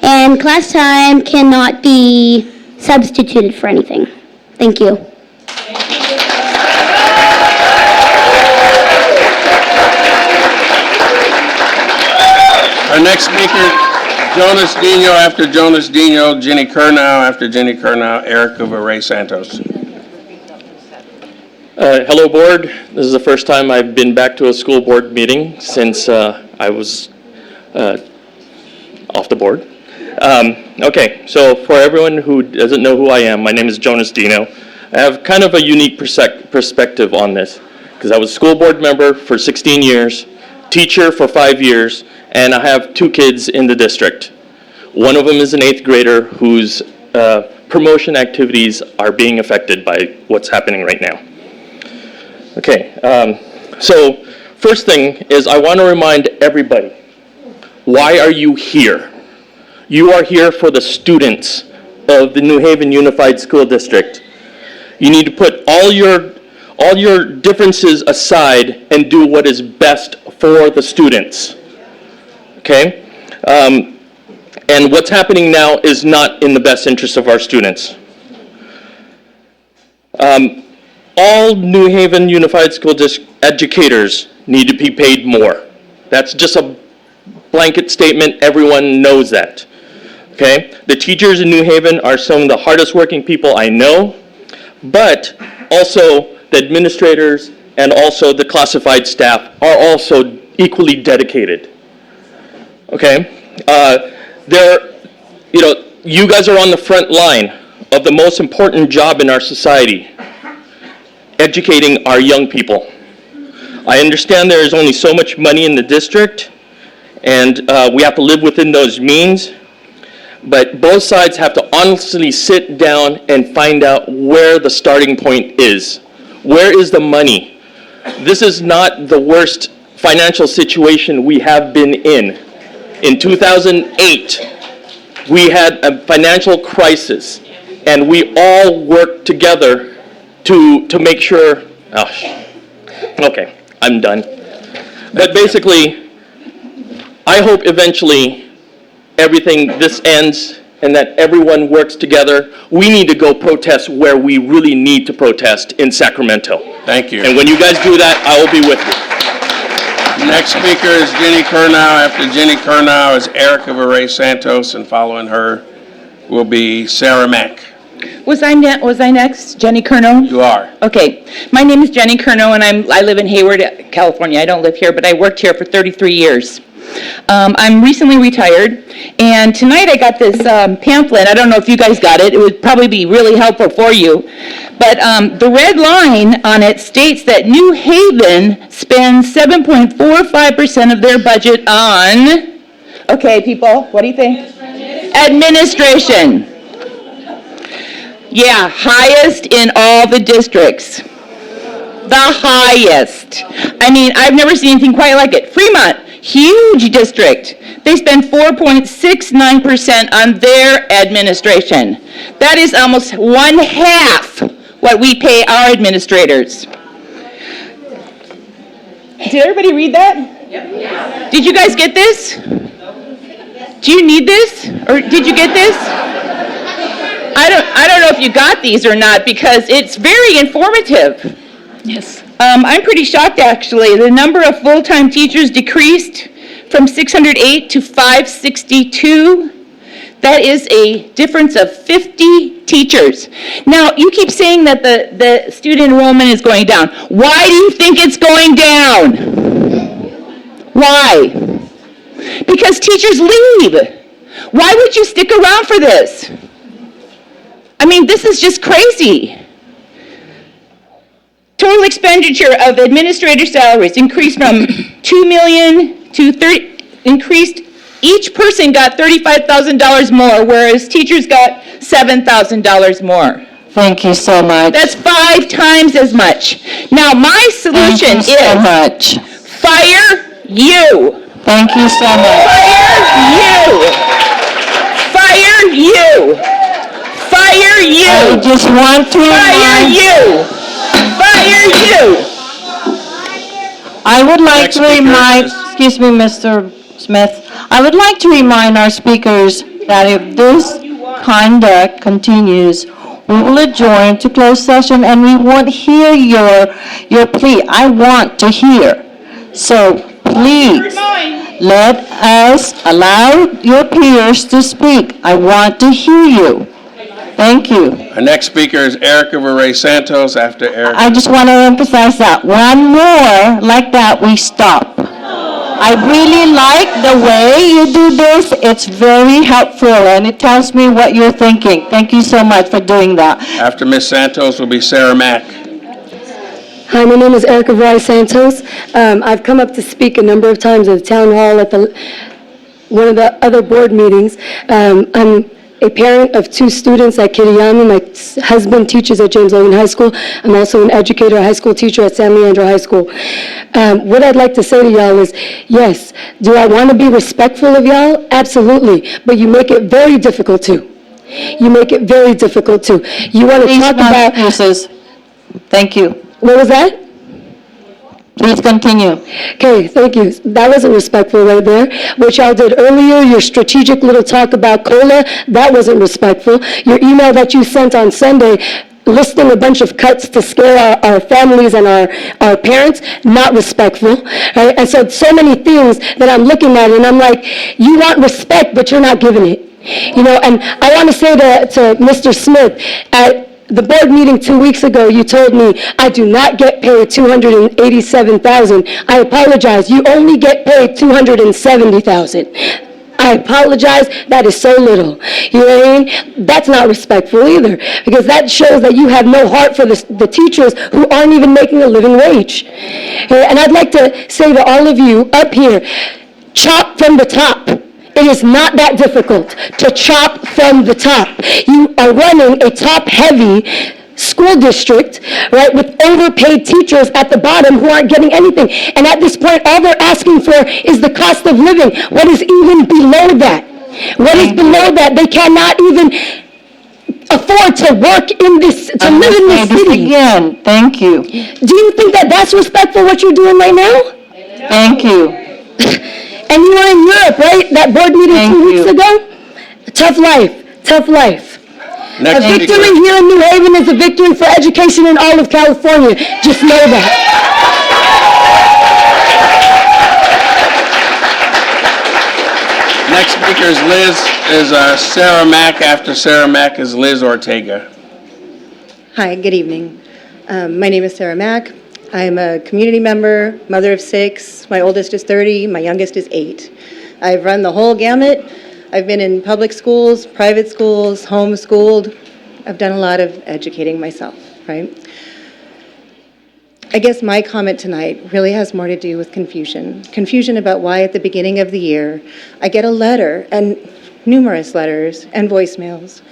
and class time cannot be substituted for anything. Thank you. Our next speaker, Jonas Dino after Jonas Dino, Jenny Curnow after Jenny Curnow, Erica Vare Santos. Hello, board. This is the first time I've been back to a school board meeting since I was off the board. Okay, so for everyone who doesn't know who I am, my name is Jonas Dino. I have kind of a unique perspective on this because I was a school board member for 16 years, teacher for 5 years, and I have 2 kids in the district. One of them is an 8th grader whose promotion activities are being affected by what's happening right now. Okay, so first thing is I want to remind everybody, why are you here? You are here for the students of the New Haven Unified School District. You need to put all your differences aside and do what is best for the students. Okay? And what's happening now is not in the best interest of our students. All New Haven Unified School District educators need to be paid more. That's just a blanket statement. Everyone knows that. Okay? The teachers in New Haven are some of the hardest working people I know, but also the administrators and also the classified staff are also equally dedicated. Okay? You guys are on the front line of the most important job in our society, educating our young people. I understand there is only so much money in the district, and we have to live within those means, but both sides have to honestly sit down and find out where the starting point is. Where is the money? This is not the worst financial situation we have been in. In 2008, we had a financial crisis, and we all worked together to make sure, okay, I'm done. But basically, I hope eventually this ends and that everyone works together. We need to go protest where we really need to protest in Sacramento. Thank you. And when you guys do that, I will be with you. Next speaker is Jenny Curnow. After Jenny Curnow is Erica Varay Santos, and following her will be Sarah Mack. Was I next? Jenny Curnow? You are. Okay. My name is Jenny Curnow, and I live in Hayward, California. I don't live here, but I worked here for 33 years. I'm recently retired, and tonight I got this pamphlet. I don't know if you guys got it. It would probably be really helpful for you. But the red line on it states that New Haven spends 7.45% of their budget on, okay, people, what do you think? Administration. Yeah, highest in all the districts. The highest. I mean, I've never seen anything quite like it. Fremont, huge district. They spend 4.69% on their administration. That is almost 1/2 what we pay our administrators. Did everybody read that? Yep. Did you guys get this? Do you need this? Or did you get this? I don't know if you got these or not, because it's very informative. Yes. I'm pretty shocked, actually. The number of full-time teachers decreased from 608 to 562. That is a difference of 50 teachers. Now, you keep saying that the student enrollment is going down. Why do you think it's going down? Why? Because teachers leave. Why would you stick around for this? I mean, this is just crazy. Total expenditure of administrator salaries increased from $2 million to increased. Each person got $35,000 more, whereas teachers got $7,000 more. Thank you so much. That's 5 times as much. Now, my solution is so much. Fire you. Thank you so much. Fire you. Fire you. Fire you. I just want to Fire you. Fire you. I would like Next to speaker remind, is- excuse me, Mr. Smith, I would like to remind our speakers that if this conduct continues, we will adjourn to closed session and we won't hear your plea. I want to hear. So please, let us allow your peers to speak. I want to hear you. Thank you. Our next speaker is Erica Varay Santos. After Erica. I just want to emphasize that. One more like that, we stop. I really like the way you do this. It's very helpful, and it tells me what you're thinking. Thank you so much for doing that. After Ms. Santos will be Sarah Mack. Hi, my name is Erica Varay Santos. I've come up to speak a number of times at the town hall at one of the other board meetings. I'm a parent of 2 students at Kitayama. My husband teaches at James Logan High School. I'm also an educator, a high school teacher at San Leandro High School. What I'd like to say to y'all is, yes, do I want to be respectful of y'all? Absolutely. But you make it very difficult to. You make it very difficult to. You want to Please, talk no about, excuses. Thank you. what was that? Please continue. Okay, thank you. That wasn't respectful right there. What y'all did earlier, your strategic little talk about COLA, that wasn't respectful. Your email that you sent on Sunday listing a bunch of cuts to scare our families and our parents, not respectful. Right? And so many things that I'm looking at and I'm like, you want respect, but you're not giving it. You know, and I want to say to Mr. Smith, at the board meeting 2 weeks ago, you told me I do not get paid $287,000. I apologize. You only get paid $270,000. I apologize. That is so little. You know what I mean? That's not respectful either, because that shows that you have no heart for the teachers who aren't even making a living wage. And I'd like to say to all of you up here, chop from the top. It is not that difficult to chop from the top. You are running a top-heavy school district, right, with overpaid teachers at the bottom who aren't getting anything. And at this point, all they're asking for is the cost of living. What is even below that? What is below that? They cannot even afford to work in this, to live in this city. Again, thank you. Do you think that that's respectful what you're doing right now? Thank you. And you were in Europe, right? That board meeting 2 weeks ago? Tough life, tough life. Next a victory speaker. here in New Haven is a victory for education in all of California. Just know that. Next speaker is Sarah Mack. After Sarah Mack is Liz Ortega. Hi, good evening. My name is Sarah Mack. I'm a community member, mother of 6. My oldest is 30, my youngest is 8. I've run the whole gamut. I've been in public schools, private schools, homeschooled. I've done a lot of educating myself, right? I guess my comment tonight really has more to do with confusion. Confusion about why at the beginning of the year, I get a letter, and numerous letters and voicemails,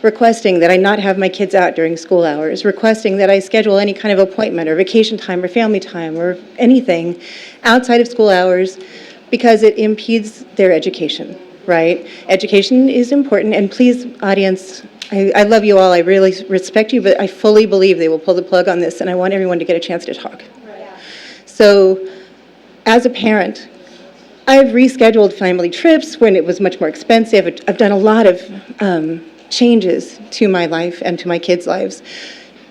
requesting that I not have my kids out during school hours, requesting that I schedule any kind of appointment or vacation time or family time or anything outside of school hours because it impedes their education, right? Education is important, and please, audience, I love you all, I really respect you, but I fully believe they will pull the plug on this, and I want everyone to get a chance to talk. So, as a parent, I've rescheduled family trips when it was much more expensive. I've done a lot of changes to my life and to my kids' lives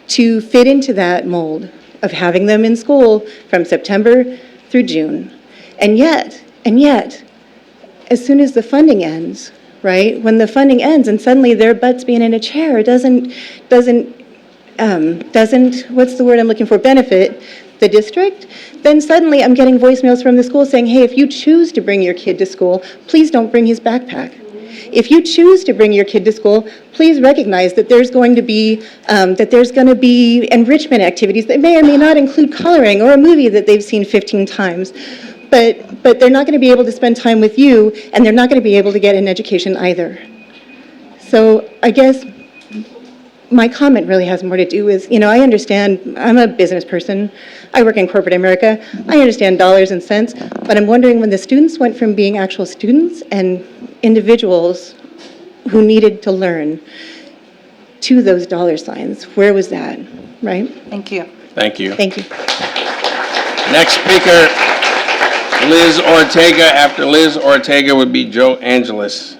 to fit into that mold of having them in school from September through June. And yet, as soon as the funding ends, right, when the funding ends and suddenly their butts being in a chair doesn't, what's the word I'm looking for, benefit the district, then suddenly I'm getting voicemails from the school saying, hey, if you choose to bring your kid to school, please don't bring his backpack. If you choose to bring your kid to school, please recognize that there's going to be enrichment activities that may or may not include coloring or a movie that they've seen 15 times. But they're not going to be able to spend time with you, and they're not going to be able to get an education either. So I guess my comment really has more to do with, I understand, I'm a business person, I work in corporate America, I understand dollars and cents, but I'm wondering when the students went from being actual students and individuals who needed to learn to those dollar signs, where was that, right? Thank you. Thank you. Thank you. Next speaker, Liz Ortega. After Liz Ortega would be Joe Angeles.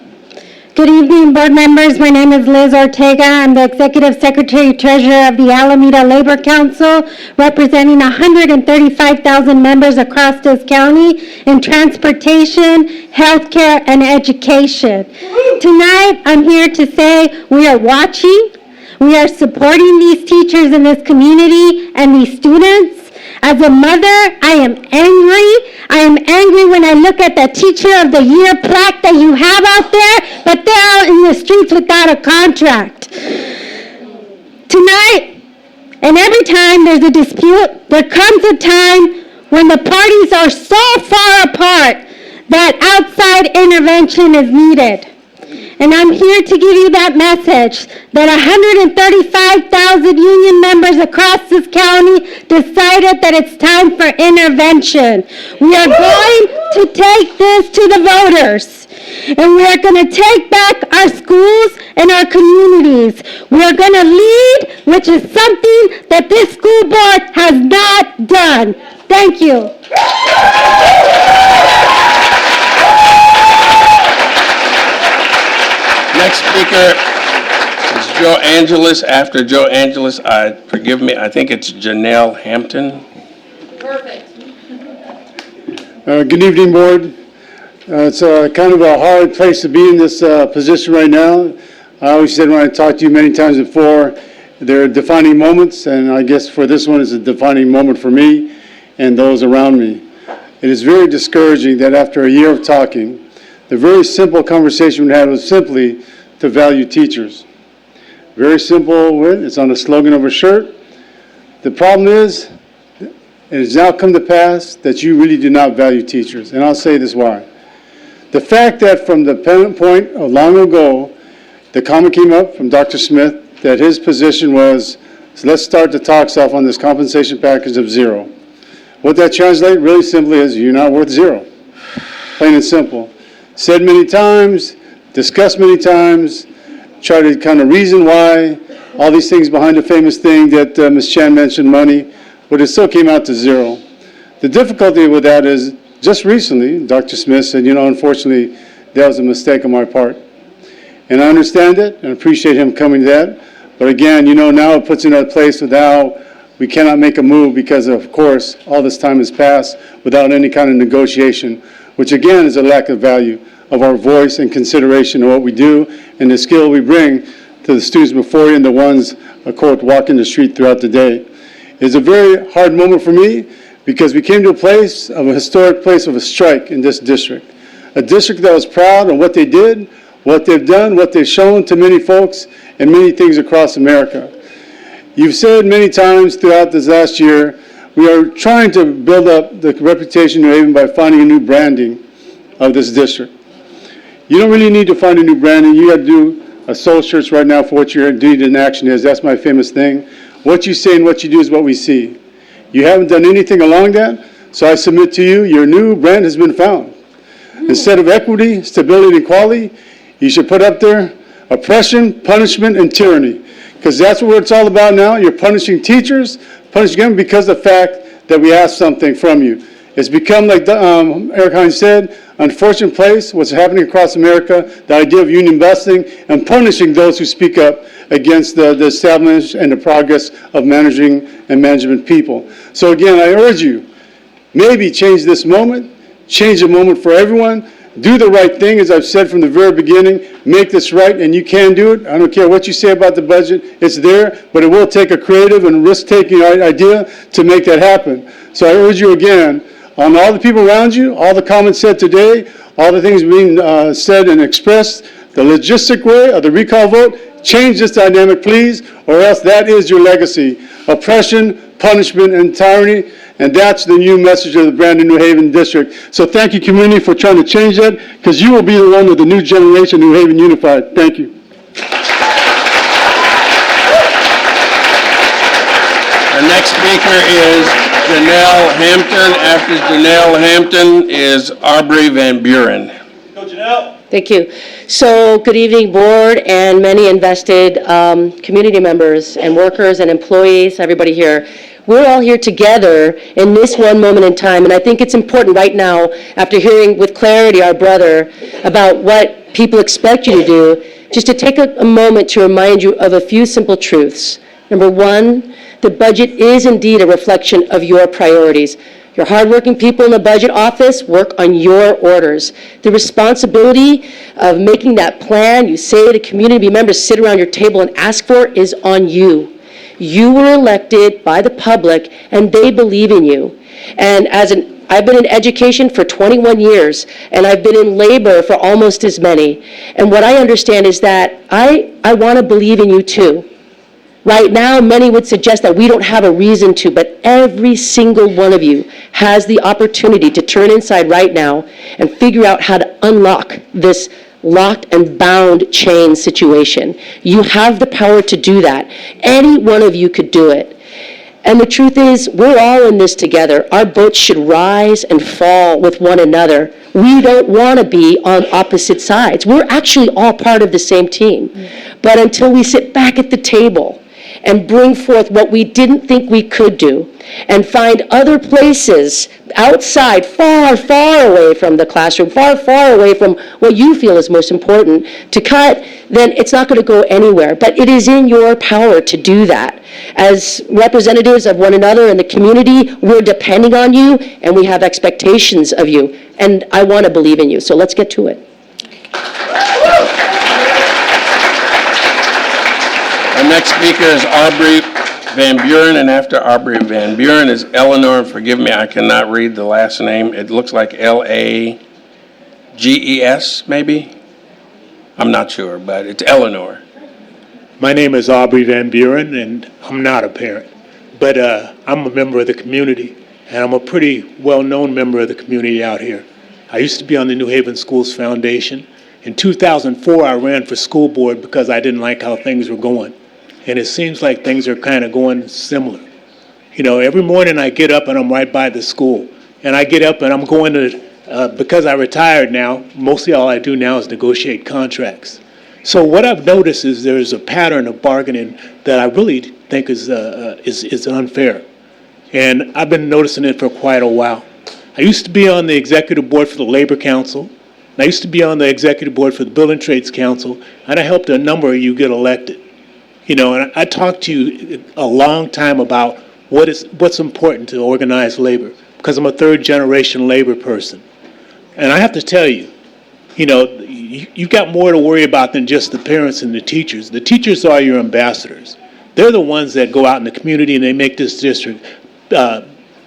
Good evening, board members. My name is Liz Ortega. I'm the Executive Secretary Treasurer of the Alameda Labor Council, representing 135,000 members across this county in transportation, healthcare, and education. Tonight, I'm here to say we are watching, we are supporting these teachers in this community and these students. As a mother, I am angry. I am angry when I look at the Teacher of the Year plaque that you have out there, but they're out in the streets without a contract. Tonight, and every time there's a dispute, there comes a time when the parties are so far apart that outside intervention is needed. And I'm here to give you that message that 135,000 union members across this county decided that it's time for intervention. We are going to take this to the voters. and we are going to take back our schools and our communities. We are going to lead, which is something that this school board has not done. Thank you. Next speaker is Joe Angeles. After Joe Angeles, forgive me, I think it's Janelle Hampton. Good evening, Board. It's kind of a hard place to be in this position right now. I always said when I talked to you many times before, there are defining moments, and I guess for this one, it's a defining moment for me and those around me. It is very discouraging that after a year of talking, the very simple conversation we had was simply to value teachers. Very simple, it's on the slogan of a shirt. The problem is, it has now come to pass that you really do not value teachers, and I'll say this why. The fact that from the point of long ago, the comment came up from Dr. Smith that his position was, so let's start the talks off on this compensation package of zero. What that translates really simply is you're not worth zero. Plain and simple. Said many times, discussed many times, try to kind of reason why, all these things behind the famous thing that Ms. Chan mentioned, money, but it still came out to zero. The difficulty with that is just recently, Dr. Smith said, unfortunately, that was a mistake on my part. And I understand it and appreciate him coming to that. But again, now it puts in a place with how we cannot make a move because, of course, all this time has passed without any kind of negotiation, which again is a lack of value of our voice and consideration of what we do and the skill we bring to the students before you and the ones, quote, walking the street throughout the day. It's a very hard moment for me because we came to a place of a historic place of a strike in this district. A district that was proud of what they did, what they've done, what they've shown to many folks and many things across America. You've said many times throughout this last year, we are trying to build up the reputation of New Haven by finding a new branding of this district. You don't really need to find a new branding. You got to do a soul search right now for what your deed in action is. That's my famous thing. What you say and what you do is what we see. You haven't done anything along that, so I submit to you, your new brand has been found. Instead of equity, stability, and equality, you should put up there oppression, punishment, and tyranny. Because that's what it's all about now. You're punishing teachers, punishing them because of the fact that we asked something from you. It's become, like Eric Hines said, unfortunate place, what's happening across America, the idea of union busting and punishing those who speak up against the establishment and the progress of managing and management people. So again, I urge you, maybe change this moment, change the moment for everyone, do the right thing, as I've said from the very beginning, make this right, and you can do it. I don't care what you say about the budget, it's there, but it will take a creative and risk-taking idea to make that happen. So I urge you again, on all the people around you, all the comments said today, all the things being said and expressed, the logistic way of the recall vote, change this dynamic, please, or else that is your legacy. Oppression, punishment, and tyranny, and that's the new message of the brand new New Haven district. So thank you, community, for trying to change that, because you will be the one of the new generation, New Haven Unified. Thank you. Our next speaker is Janelle Hampton. After Janelle Hampton is Aubrey Van Buren. Go, Janelle. Thank you. So, good evening, board and many invested community members and workers and employees, everybody here. We're all here together in this one moment in time, and I think it's important right now, after hearing with clarity our brother about what people expect you to do, just to take a moment to remind you of a few simple truths. Number one, the budget is indeed a reflection of your priorities. Your hardworking people in the budget office work on your orders. The responsibility of making that plan you say to community members sit around your table and ask for is on you. You were elected by the public and they believe in you. And I've been in education for 21 years and I've been in labor for almost as many. And what I understand is that I want to believe in you too. Right now, many would suggest that we don't have a reason to, but every single one of you has the opportunity to turn inside right now and figure out how to unlock this locked and bound chain situation. You have the power to do that. Any one of you could do it. And the truth is, we're all in this together. Our boats should rise and fall with one another. We don't want to be on opposite sides. We're actually all part of the same team. But until we sit back at the table and bring forth what we didn't think we could do, and find other places outside, far, far away from the classroom, far, far away from what you feel is most important, to cut, then it's not going to go anywhere. But it is in your power to do that. As representatives of one another in the community, we're depending on you, and we have expectations of you. And I want to believe in you, so let's get to it. Our next speaker is Aubrey Van Buren, and after Aubrey Van Buren is Eleanor. Forgive me, I cannot read the last name. It looks like Lages, maybe? I'm not sure, but it's Eleanor. My name is Aubrey Van Buren, and I'm not a parent, but I'm a member of the community, and I'm a pretty well-known member of the community out here. I used to be on the New Haven Schools Foundation. In 2004, I ran for school board because I didn't like how things were going. And it seems like things are kind of going similar. You know, every morning I get up and I'm right by the school. And I get up and I'm going to, because I retired now, mostly all I do now is negotiate contracts. So what I've noticed is there's a pattern of bargaining that I really think is unfair. And I've been noticing it for quite a while. I used to be on the executive board for the Labor Council. And I used to be on the executive board for the Building Trades Council. And I helped a number of you get elected. You know, and I talked to you a long time about what's important to organized labor, because I'm a third-generation labor person. And I have to tell you, you know, you've got more to worry about than just the parents and the teachers. The teachers are your ambassadors. They're the ones that go out in the community and they make this district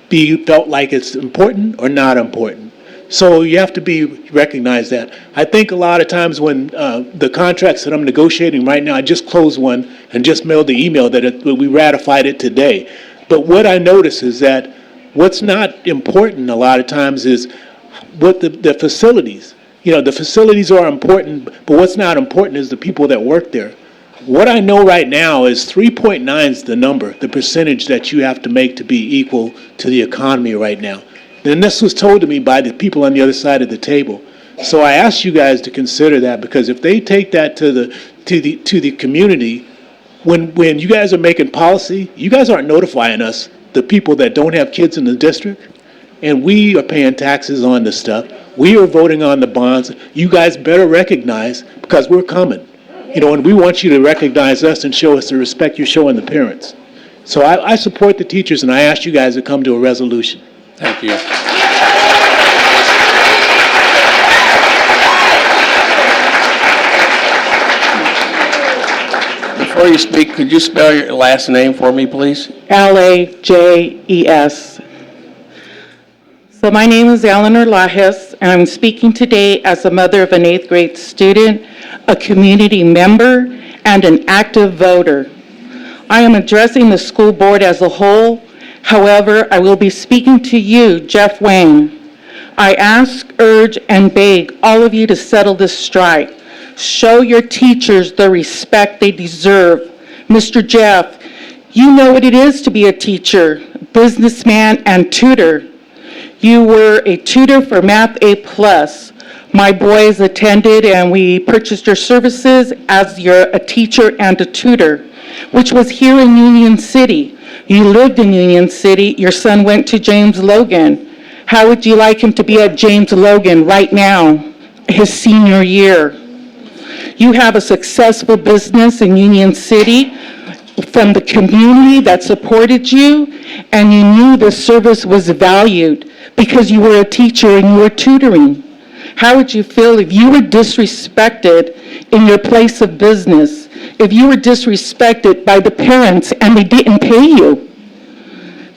be felt like it's important or not important. So you have to recognize that. I think a lot of times when the contracts that I'm negotiating right now, I just closed one and just mailed the email that we ratified it today. But what I notice is that what's not important a lot of times is what the facilities. You know, the facilities are important, but what's not important is the people that work there. What I know right now is 3.9 is the number, the percentage that you have to make to be equal to the economy right now. And this was told to me by the people on the other side of the table. So I asked you guys to consider that, because if they take that to the community, when you guys are making policy, you guys aren't notifying us, the people that don't have kids in the district, and we are paying taxes on this stuff. We are voting on the bonds. You guys better recognize, because we're coming. You know, and we want you to recognize us and show us the respect you're showing the parents. So I support the teachers, and I ask you guys to come to a resolution. Thank you. Before you speak, could you spell your last name for me, please? Lajes. So my name is Eleanor Lajes, and I'm speaking today as a mother of an 8th grade student, a community member, and an active voter. I am addressing the school board as a whole. However, I will be speaking to you, Jeff Wayne. I ask, urge, and beg all of you to settle this strike. Show your teachers the respect they deserve. Mr. Jeff, you know what it is to be a teacher, businessman, and tutor. You were a tutor for Math A+. My boys attended and we purchased your services as a teacher and a tutor, which was here in Union City. You lived in Union City. Your son went to James Logan. How would you like him to be at James Logan right now, his senior year? You have a successful business in Union City from the community that supported you, and you knew the service was valued because you were a teacher and you were tutoring. How would you feel if you were disrespected in your place of business? If you were disrespected by the parents and they didn't pay you?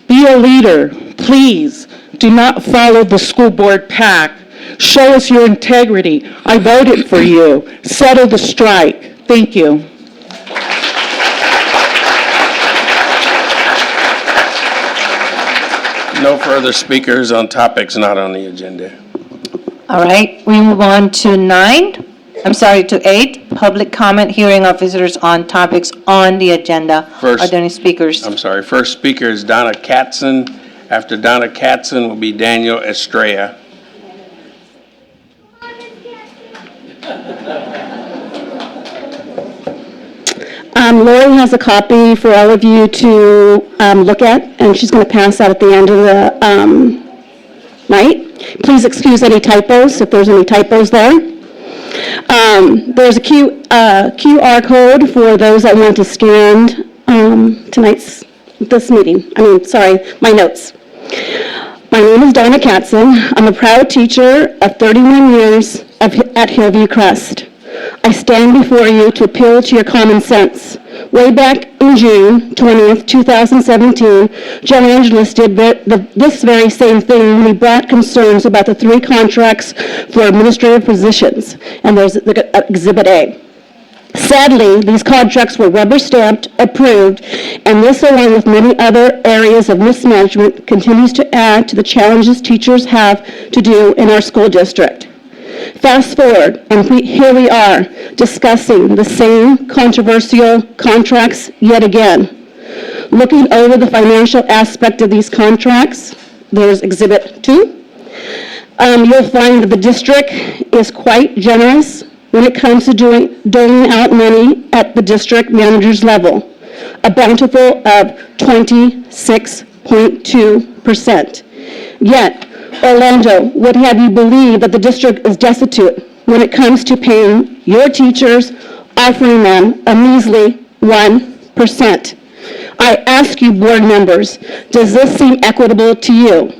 Be a leader. Please do not follow the school board pack. Show us your integrity. I voted for you. Settle the strike. Thank you. No further speakers on topics not on the agenda. All right, we move on to 9. to 8, public comment hearing of visitors on topics on the agenda. First- Are there any speakers? First speaker is Donna Katzen. After Donna Katzen will be Daniel Estrella. Lori has a copy for all of you to look at, and she's going to pass out at the end of the night. Please excuse any typos, if there's any typos there. There's a QR code for those that want to scan my notes. My name is Donna Katzen. I'm a proud teacher of 31 years at Hillview Crest. I stand before you to appeal to your common sense. Way back in June 20th, 2017, John Angeles did this very same thing when he brought concerns about the 3 contracts for administrative positions, and there's Exhibit A. Sadly, these contracts were rubber-stamped, approved, and this, along with many other areas of mismanagement, continues to add to the challenges teachers have to do in our school district. Fast forward, and here we are, discussing the same controversial contracts yet again. Looking over the financial aspect of these contracts, there's Exhibit 2. You'll find that the district is quite generous when it comes to doling out money at the district manager's level, a bountiful of 26.2%. Yet, Orlando would have you believe that the district is destitute when it comes to paying your teachers, offering them a measly 1%. I ask you, board members, does this seem equitable to you?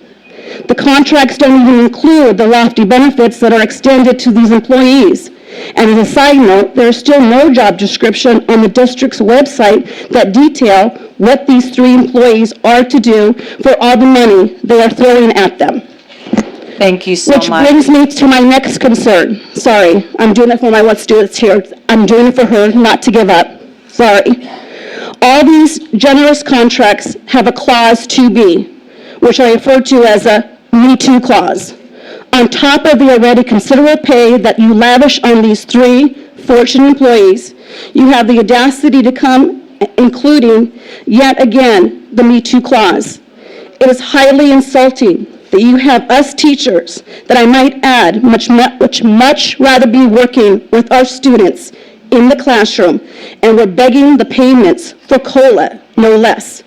The contracts don't even include the lofty benefits that are extended to these employees. And as a side note, there is still no job description on the district's website that detail what these 3 employees are to do for all the money they are throwing at them. Thank you so Which much. brings me to my next concern. Sorry, I'm doing it for my Let's Do It here. I'm doing it for her not to give up. Sorry. All these generous contracts have a Clause 2B, which I refer to as a Me Too clause. On top of the already considerable pay that you lavish on these 3 fortunate employees, you have the audacity to come, including, yet again, the Me Too clause. It is highly insulting that you have us teachers, that I might add, much rather be working with our students in the classroom, and we're begging the payments for COLA, no less,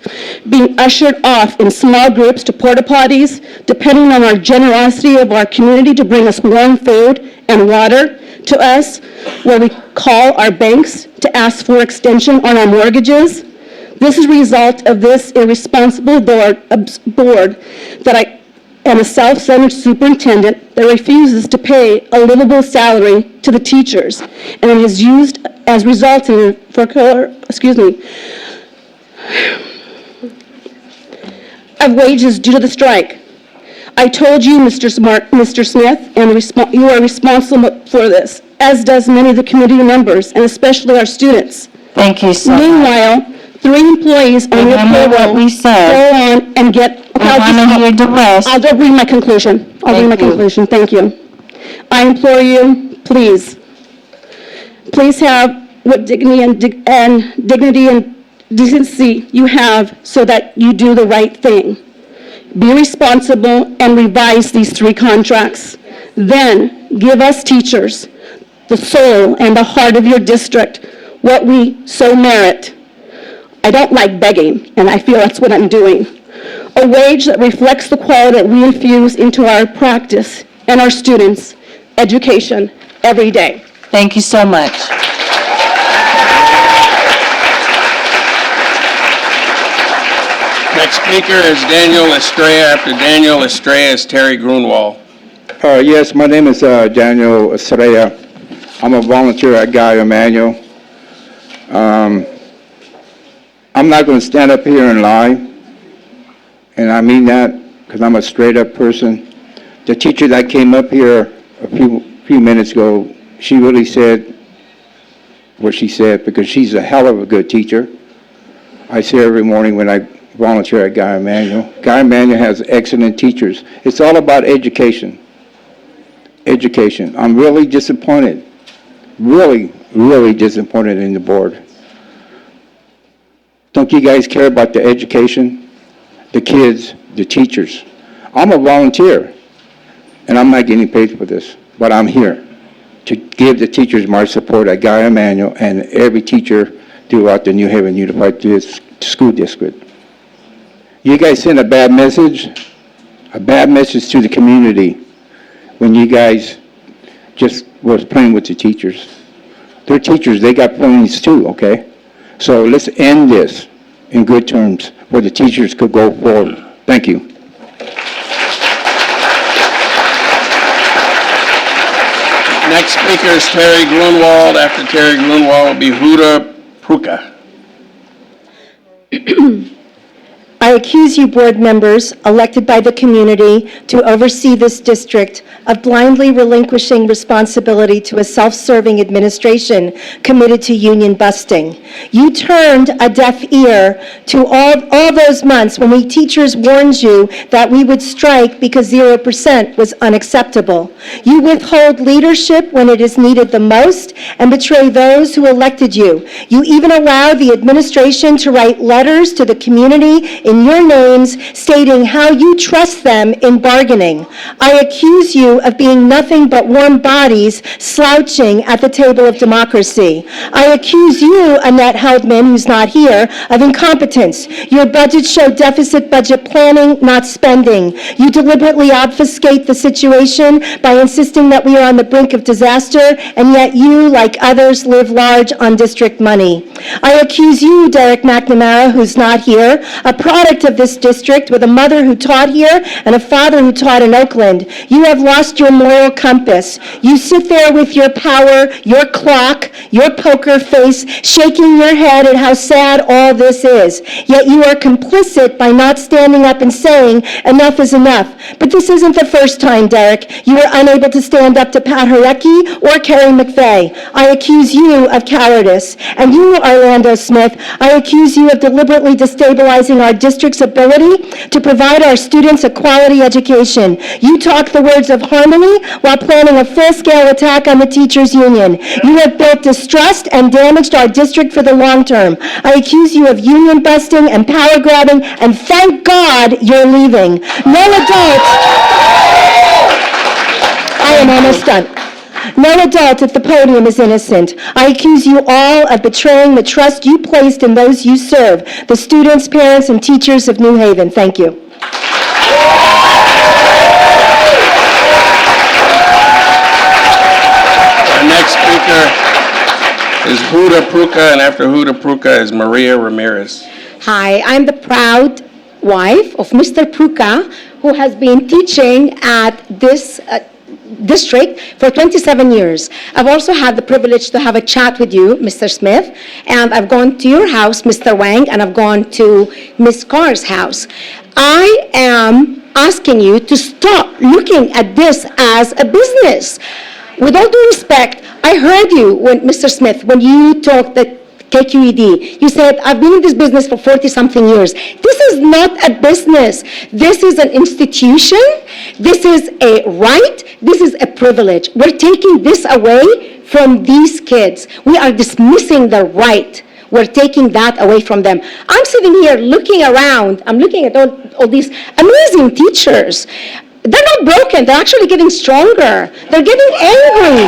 being ushered off in small groups to porta potties, depending on our generosity of our community to bring us warm food and water to us, where we call our banks to ask for extension on our mortgages. This is a result of this irresponsible board that I am a self-centered superintendent that refuses to pay a livable salary to the teachers, and it is used as resulting of wages due to the strike. I told you, Mr. Smith, and you are responsible for this, as does many of the community members, and especially our students. Thank you so much. Meanwhile, 3 employees on your Remember what payroll we said. go on and get... I want to hear the rest. I'll read my conclusion. Thank you. I implore you, please have what dignity and decency you have so that you do the right thing. Be responsible and revise these 3 contracts. Then give us teachers, the soul and the heart of your district, what we so merit. I don't like begging, and I feel that's what I'm doing. A wage that reflects the quality that we infuse into our practice and our students' education every day. Thank you so much. Next speaker is Daniel Estrella. After Daniel Estrella is Terry Grunwald. Yes, my name is Daniel Estrella. I'm a volunteer at Guy Emanuel. I'm not going to stand up here and lie, and I mean that because I'm a straight-up person. The teacher that came up here a few minutes ago, she really said what she said because she's a hell of a good teacher. I see her every morning when I volunteer at Guy Emanuel. Guy Emanuel has excellent teachers. It's all about education. Education. I'm really disappointed really, really disappointed in the board. Don't you guys care about the education, the kids, the teachers? I'm a volunteer, and I'm not getting paid for this, but I'm here to give the teachers my support at Guy Emanuel and every teacher throughout the New Haven Unified School District. You guys sent a bad message to the community when you guys just was playing with the teachers. They're teachers, they got feelings too, okay? So let's end this in good terms where the teachers could go forward. Thank you. Next speaker is Terry Grunwald. After Terry Grunwald will be Huda Pruka. I accuse you, board members elected by the community to oversee this district of blindly relinquishing responsibility to a self-serving administration committed to union busting. You turned a deaf ear to all those months when we teachers warned you that we would strike because 0% was unacceptable. You withhold leadership when it is needed the most and betray those who elected you. You even allow the administration to write letters to the community in your names stating how you trust them in bargaining. I accuse you of being nothing but warm bodies slouching at the table of democracy. I accuse you, Annette Heldman, who's not here, of incompetence. Your budgets show deficit budget planning, not spending. You deliberately obfuscate the situation by insisting that we are on the brink of disaster, and yet you, like others, live large on district money. I accuse you, Derek McNamara, who's not here, a product of this district with a mother who taught here and a father who taught in Oakland. You have lost your moral compass. You sit there with your power, your clock, your poker face, shaking your head at how sad all this is. Yet you are complicit by not standing up and saying enough is enough. But this isn't the first time, Derek. You were unable to stand up to Pat Harecki or Kerry McVeigh. I accuse you of cowardice. And you, Orlando Smith, I accuse you of deliberately destabilizing our district's ability to provide our students a quality education. You talk the words of harmony while planning a full-scale attack on the teachers' union. You have built distrust and damaged our district for the long term. I accuse you of union busting and power grabbing, and thank God you're leaving. No adult, I am almost done. No adult at the podium is innocent. I accuse you all of betraying the trust you placed in those you serve, the students, parents, and teachers of New Haven. Thank you. Our next speaker is Huda Pruka, and after Huda Pruka is Maria Ramirez. Hi, I'm the proud wife of Mr. Pruka, who has been teaching at this district for 27 years. I've also had the privilege to have a chat with you, Mr. Smith, and I've gone to your house, Mr. Wang, and I've gone to Ms. Carr's house. I am asking you to stop looking at this as a business. With all due respect, I heard you, Mr. Smith, when you talked the KQED. You said, I've been in this business for 40-something years. This is not a business. This is an institution. This is a right. This is a privilege. We're taking this away from these kids. We are dismissing the right. We're taking that away from them. I'm sitting here looking around. I'm looking at all these amazing teachers. They're not broken. They're actually getting stronger. They're getting angry.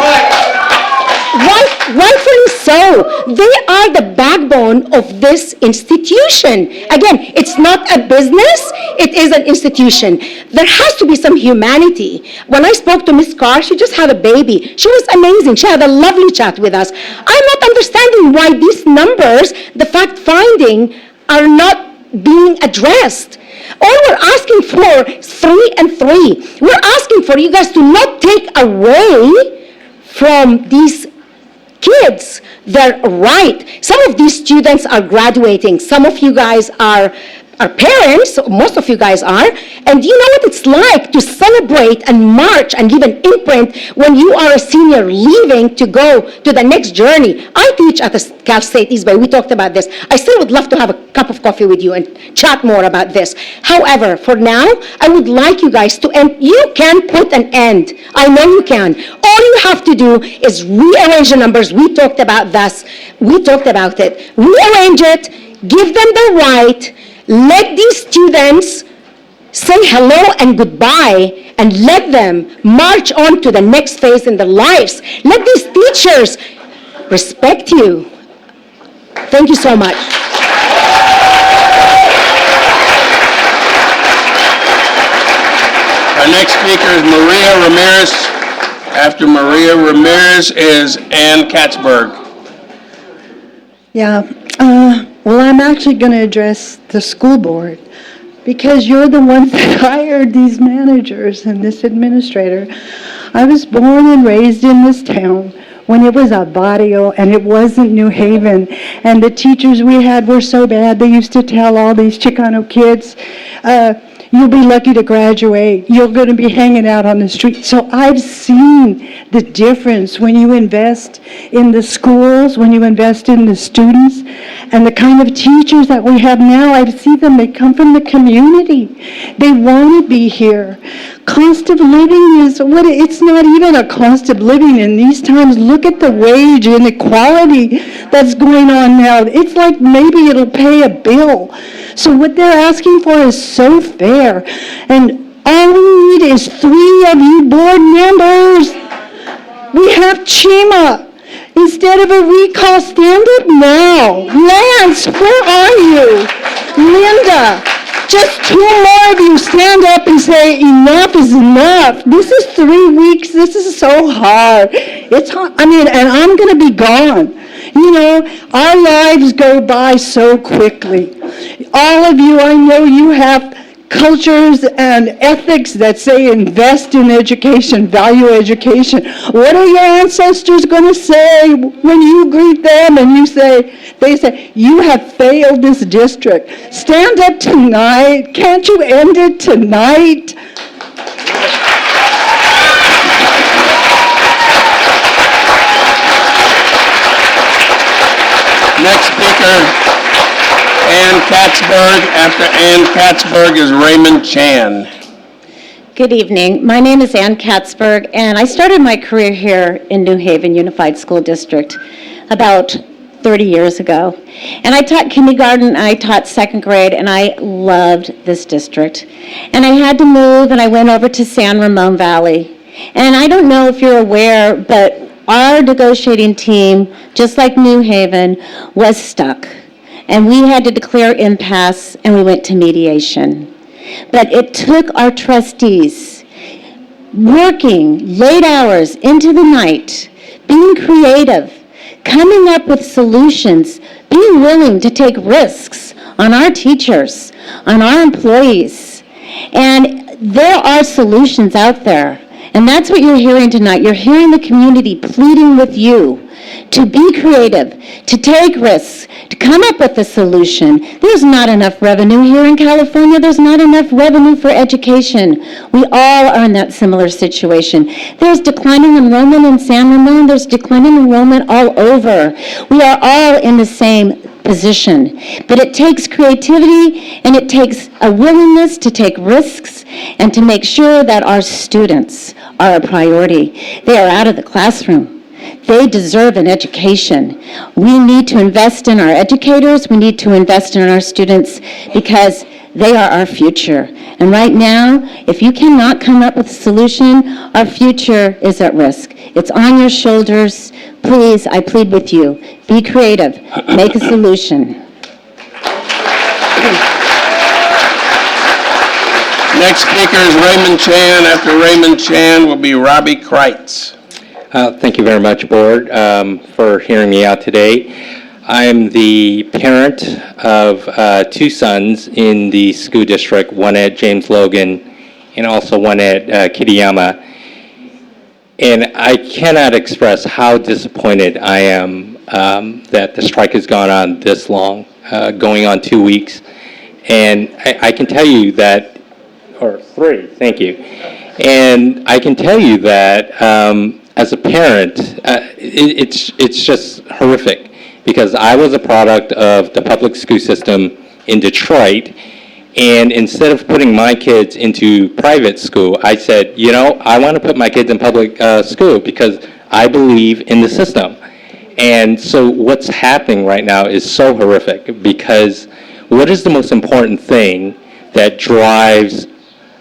Rightfully so. They are the backbone of this institution. Again, it's not a business, it is an institution. There has to be some humanity. When I spoke to Ms. Carr, she just had a baby. She was amazing. She had a lovely chat with us. I'm not understanding why these numbers, the fact-finding, are not being addressed. All we're asking for is 3 and 3. We're asking for you guys to not take away from these kids their right. Some of these students are graduating. Some of you guys are are parents, most of you guys are, and you know what it's like to celebrate and march and give an imprint when you are a senior leaving to go to the next journey. I teach at the Cal State East Bay. We talked about this. I still would love to have a cup of coffee with you and chat more about this. However, for now, I would like you guys to end. You can put an end. I know you can. All you have to do is rearrange the numbers. We talked about this. We talked about it. Rearrange it. Give them the right. Let these students say hello and goodbye and let them march on to the next phase in their lives. Let these teachers respect you. Thank you so much. Our next speaker is Maria Ramirez. After Maria Ramirez is Ann Katzberg. Yeah, well, I'm actually going to address the school board because you're the ones that hired these managers and this administrator. I was born and raised in this town when it was a barrio and it wasn't New Haven. And the teachers we had were so bad. They used to tell all these Chicano kids, you'll be lucky to graduate. You're going to be hanging out on the street. So I've seen the difference when you invest in the schools, when you invest in the students, and the kind of teachers that we have now. I see them. They come from the community. They want to be here. Cost of living is what it's not even a cost of living in these times. Look at the wage inequality that's going on now. It's like maybe it'll pay a bill. So what they're asking for is so fair. And all we need is 3 of you board members. We have Chima. Instead of a recall, stand up now. Lance, where are you? Linda, just 2 more of you stand up and say, enough is enough. This is 3 weeks. This is so hard. It's hard. I mean, and I'm going to be gone. You know, our lives go by so quickly. All of you, I know you have cultures and ethics that say invest in education, value education. What are your ancestors going to say when you greet them and they say, you have failed this district. Stand up tonight. Can't you end it tonight? Next speaker, Ann Katzberg. After Ann Katzberg is Raymond Chan. Good evening. My name is Ann Katzberg, and I started my career here in New Haven Unified School District about 30 years ago. And I taught kindergarten, I taught 2nd grade, and I loved this district. And I had to move, and I went over to San Ramon Valley. And I don't know if you're aware, but our negotiating team, just like New Haven, was stuck. And we had to declare impasse, and we went to mediation. But it took our trustees working late hours into the night, being creative, coming up with solutions, being willing to take risks on our teachers, on our employees. And there are solutions out there. And that's what you're hearing tonight. You're hearing the community pleading with you to be creative, to take risks, to come up with a solution. There's not enough revenue here in California. There's not enough revenue for education. We all are in that similar situation. There's declining enrollment in San Ramon. There's declining enrollment all over. We are all in the same position. But it takes creativity and it takes a willingness to take risks and to make sure that our students are a priority. They are out of the classroom. They deserve an education. We need to invest in our educators. We need to invest in our students because they are our future. And right now, if you cannot come up with a solution, our future is at risk. It's on your shoulders. Please, I plead with you, be creative, make a solution. Next speaker is Raymond Chan. After Raymond Chan will be Robbie Kreitz. Thank you very much, Board, for hearing me out today. I'm the parent of 2 sons in the school district, one at James Logan and also one at Kitayama. And I cannot express how disappointed I am that the strike has gone on this long, going on 2 weeks. And I can tell you that, or 3, thank you. And I can tell you that as a parent, it's just horrific because I was a product of the public school system in Detroit. And instead of putting my kids into private school, I said, you know, I want to put my kids in public school because I believe in the system. And so what's happening right now is so horrific because what is the most important thing that drives,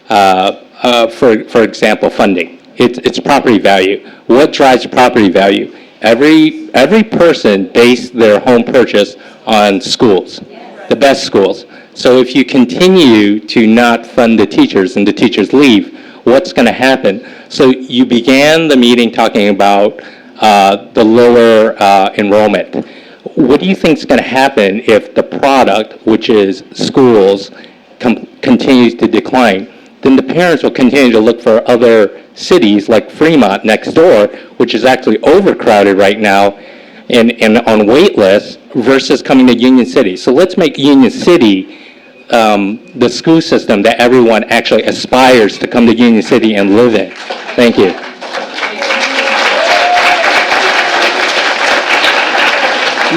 for example, funding? It's property value. What drives property value? Every person based their home purchase on schools, the best schools. So if you continue to not fund the teachers and the teachers leave, what's going to happen? So you began the meeting talking about the lower enrollment. What do you think is going to happen if the product, which is schools, continues to decline? Then the parents will continue to look for other cities like Fremont next door, which is actually overcrowded right now and on wait lists, versus coming to Union City. So let's make Union City the school system that everyone actually aspires to come to Union City and live in. Thank you.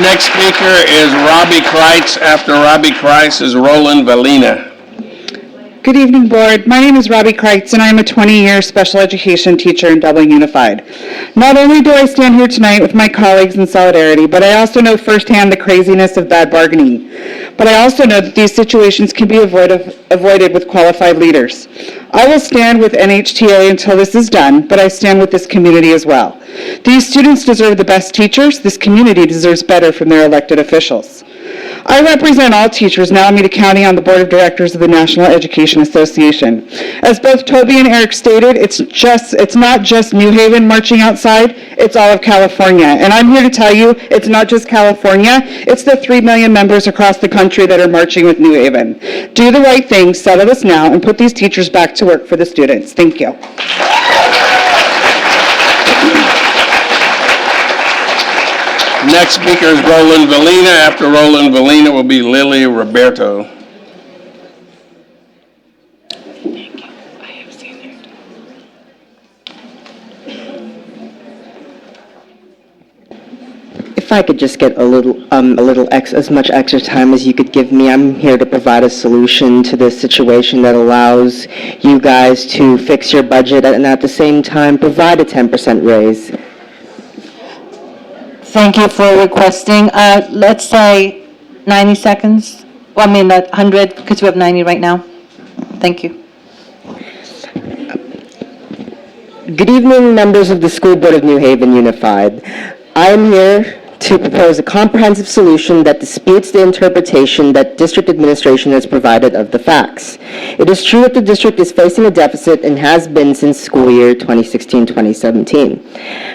Next speaker is Robbie Kreitz. After Robbie Kreitz is Roland Valina. Good evening, Board. My name is Robbie Kreitz, and I'm a 20-year special education teacher in Dublin Unified. Not only do I stand here tonight with my colleagues in solidarity, but I also know firsthand the craziness of bad bargaining. But I also know that these situations can be avoided with qualified leaders. I will stand with NHTA until this is done, but I stand with this community as well. These students deserve the best teachers. This community deserves better from their elected officials. I represent all teachers in Alameda County on the Board of Directors of the National Education Association. As both Toby and Eric stated, it's not just New Haven marching outside, it's all of California. And I'm here to tell you, it's not just California, it's the 3 million members across the country that are marching with New Haven. Do the right thing, settle this now, and put these teachers back to work for the students. Thank you. Next speaker is Roland Valina. After Roland Valina will be Lily Roberto. If I could just get as much extra time as you could give me, I'm here to provide a solution to this situation that allows you guys to fix your budget and at the same time provide a 10% raise. Thank you for requesting. Let's say 90 seconds. Well, I mean, 100, because we have 90 right now. Thank you. Good evening, members of the School Board of New Haven Unified. I am here to propose a comprehensive solution that disputes the interpretation that district administration has provided of the facts. It is true that the district is facing a deficit and has been since school year 2016-2017.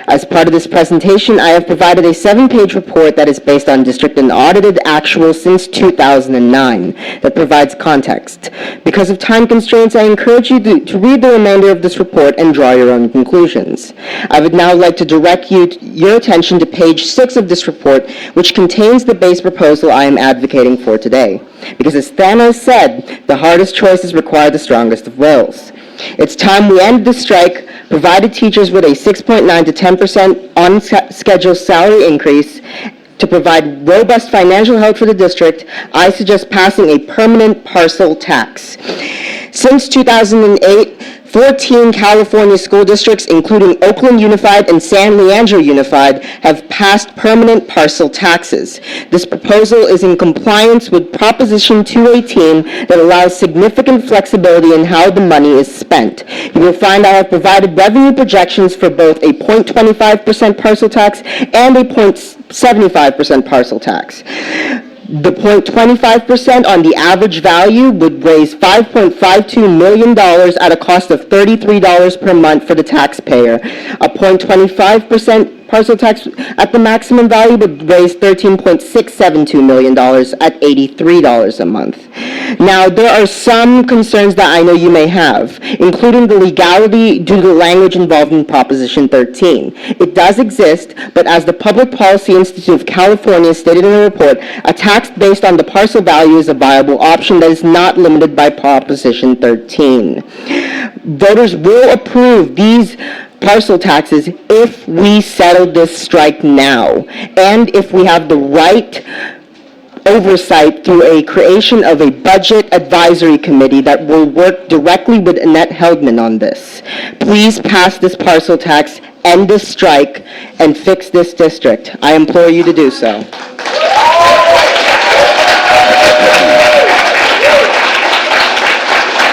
As part of this presentation, I have provided a 7-page report that is based on district and audited actuals since 2009 that provides context. Because of time constraints, I encourage you to read the remainder of this report and draw your own conclusions. I would now like to direct your attention to page 6 of this report, which contains the base proposal I am advocating for today. Because as Thanos said, the hardest choices require the strongest of wills. It's time we end the strike, provided teachers with a 6.9 to 10% on-schedule salary increase. To provide robust financial health for the district, I suggest passing a permanent parcel tax. Since 2008, 14 California school districts, including Oakland Unified and San Leandro Unified, have passed permanent parcel taxes. This proposal is in compliance with Proposition 218 that allows significant flexibility in how the money is spent. You will find I have provided revenue projections for both a 0.25% parcel tax and a 0.75% parcel tax. The 0.25% on the average value would raise $5.52 million at a cost of $33 per month for the taxpayer. A 0.25% parcel tax at the maximum value would raise $13.672 million at $83 a month. Now, there are some concerns that I know you may have, including the legality due to the language involved in Proposition 13. It does exist, but as the Public Policy Institute of California stated in a report, a tax based on the parcel value is a viable option that is not limited by Proposition 13. Voters will approve these parcel taxes if we settle this strike now, and if we have the right oversight through a creation of a budget advisory committee that will work directly with Annette Heldman on this. Please pass this parcel tax, end this strike, and fix this district. I implore you to do so.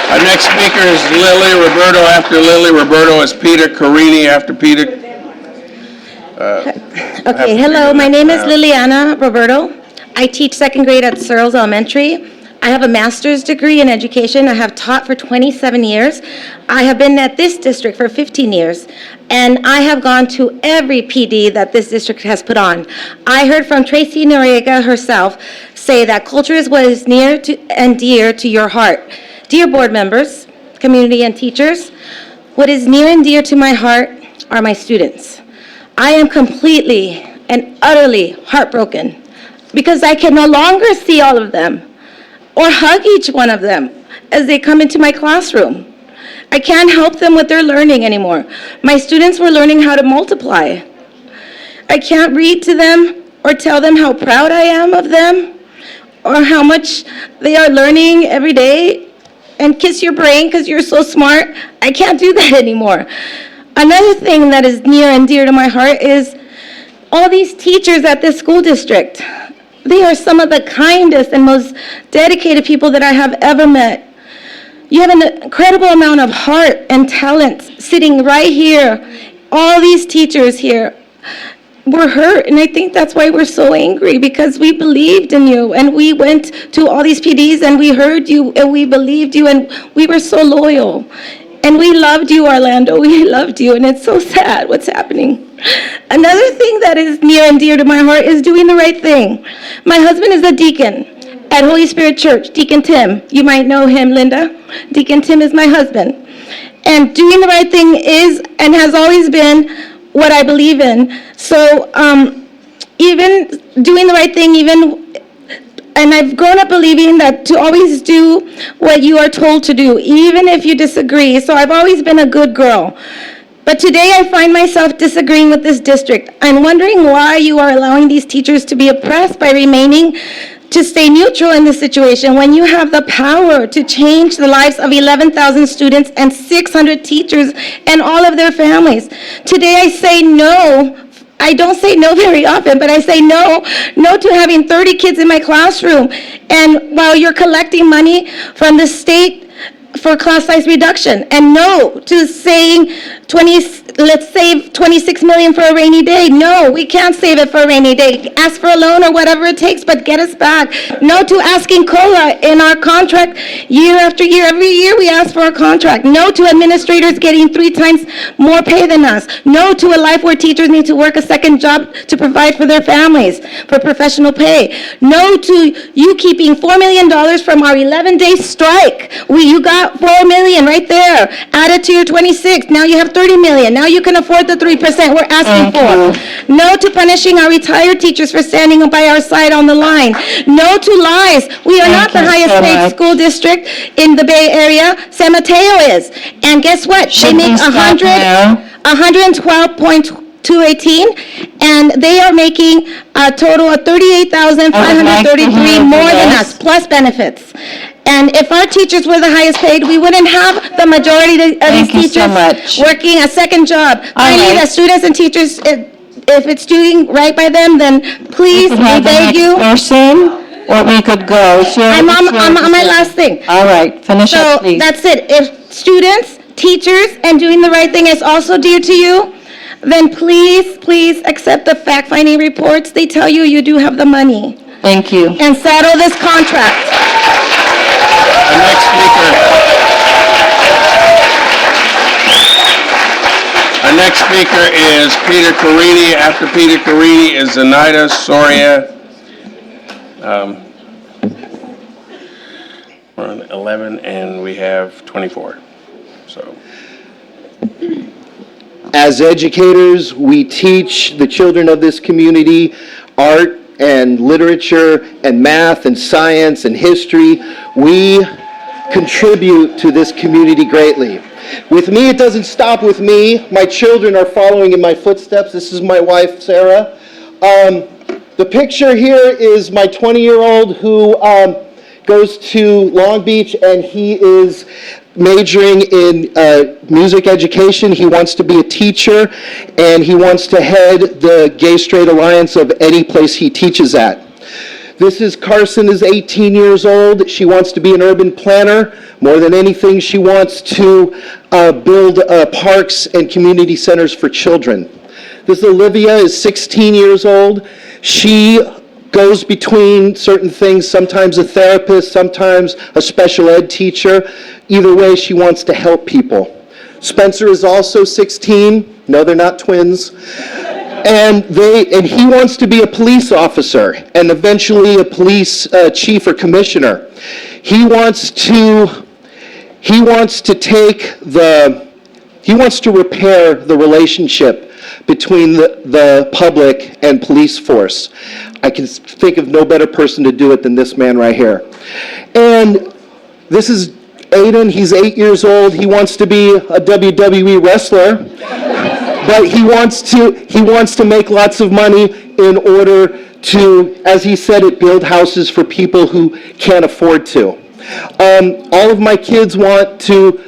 Our next speaker is Lily Roberto. After Lily Roberto is Peter Carini. After Peter. Okay, hello, my name is Liliana Roberto. I teach second grade at Searles Elementary. I have a master's degree in education. I have taught for 27 years. I have been at this district for 15 years, and I have gone to every PD that this district has put on. I heard from Tracy Noriega herself say that culture is what is near to and dear to your heart. Dear board members, community and teachers, what is near and dear to my heart are my students. I am completely and utterly heartbroken because I can no longer see all of them or hug each one of them as they come into my classroom. I can't help them with their learning anymore. My students were learning how to multiply. I can't read to them or tell them how proud I am of them or how much they are learning every day and kiss your brain because you're so smart. I can't do that anymore. Another thing that is near and dear to my heart is all these teachers at this school district. They are some of the kindest and most dedicated people that I have ever met. You have an incredible amount of heart and talent sitting right here. All these teachers here were hurt, and I think that's why we're so angry, because we believed in you, and we went to all these PDs, and we heard you, and we believed you, and we were so loyal. And we loved you, Orlando. We loved you, and it's so sad what's happening. Another thing that is near and dear to my heart is doing the right thing. My husband is a deacon at Holy Spirit Church, Deacon Tim. You might know him, Linda. Deacon Tim is my husband. And doing the right thing is and has always been what I believe in. So even doing the right thing, and I've grown up believing that to always do what you are told to do, even if you disagree. So I've always been a good girl. But today I find myself disagreeing with this district. I'm wondering why you are allowing these teachers to be oppressed by remaining to stay neutral in this situation when you have the power to change the lives of 11,000 students and 600 teachers and all of their families. Today I say no. I don't say no very often, but I say no to having 30 kids in my classroom. And while you're collecting money from the state for class size reduction, and no to saying let's save $26 million for a rainy day. No, we can't save it for a rainy day. Ask for a loan or whatever it takes, but get us back. No to asking COLA in our contract year after year. Every year we ask for a contract. No to administrators getting 3 times more pay than us. No to a life where teachers need to work a second job to provide for their families for professional pay. No to you keeping $4 million from our 11-day strike. You got $4 million right there. Added to your 26. Now you have $30 million. Now you can afford the 3% we're asking for. No to punishing our retired teachers for standing by our side on the line. No to lies. We are not the highest paid school district in the Bay Area. San Mateo is. And guess what? They make 112.218, and they are making a total of $38,533 more than us, plus benefits. And if our teachers were the highest paid, we wouldn't have the majority of these teachers working a second job. Finally, the students and teachers, if it's doing right by them, then please, I beg you. Or we could go. I'm on my last thing. All right, finish up, please. So that's it. If students, teachers, and doing the right thing is also dear to you, then please accept the fact-finding reports. They tell you you do have the money. Thank you. And settle this contract. Our next speaker is Peter Caridi. After Peter Caridi is Zenaida Soria. We're on 11 and we have 24. So. As educators, we teach the children of this community art and literature and math and science and history. We contribute to this community greatly. With me, it doesn't stop with me. My children are following in my footsteps. This is my wife, Sarah. The picture here is my 20-year-old who goes to Long Beach, and he is majoring in music education. He wants to be a teacher, and he wants to head the Gay Straight Alliance of any place he teaches at. This is Carson, is 18 years old. She wants to be an urban planner. More than anything, she wants to build parks and community centers for children. This Olivia is 16 years old. She goes between certain things, sometimes a therapist, sometimes a special ed teacher. Either way, she wants to help people. Spencer is also 16. No, they're not twins. And he wants to be a police officer and eventually a police chief or commissioner. He wants to repair the relationship between the public and police force. I can think of no better person to do it than this man right here. And this is Aiden. He's 8 years old. He wants to be a WWE wrestler, but he wants to make lots of money in order to, as he said it, build houses for people who can't afford to. All of my kids want to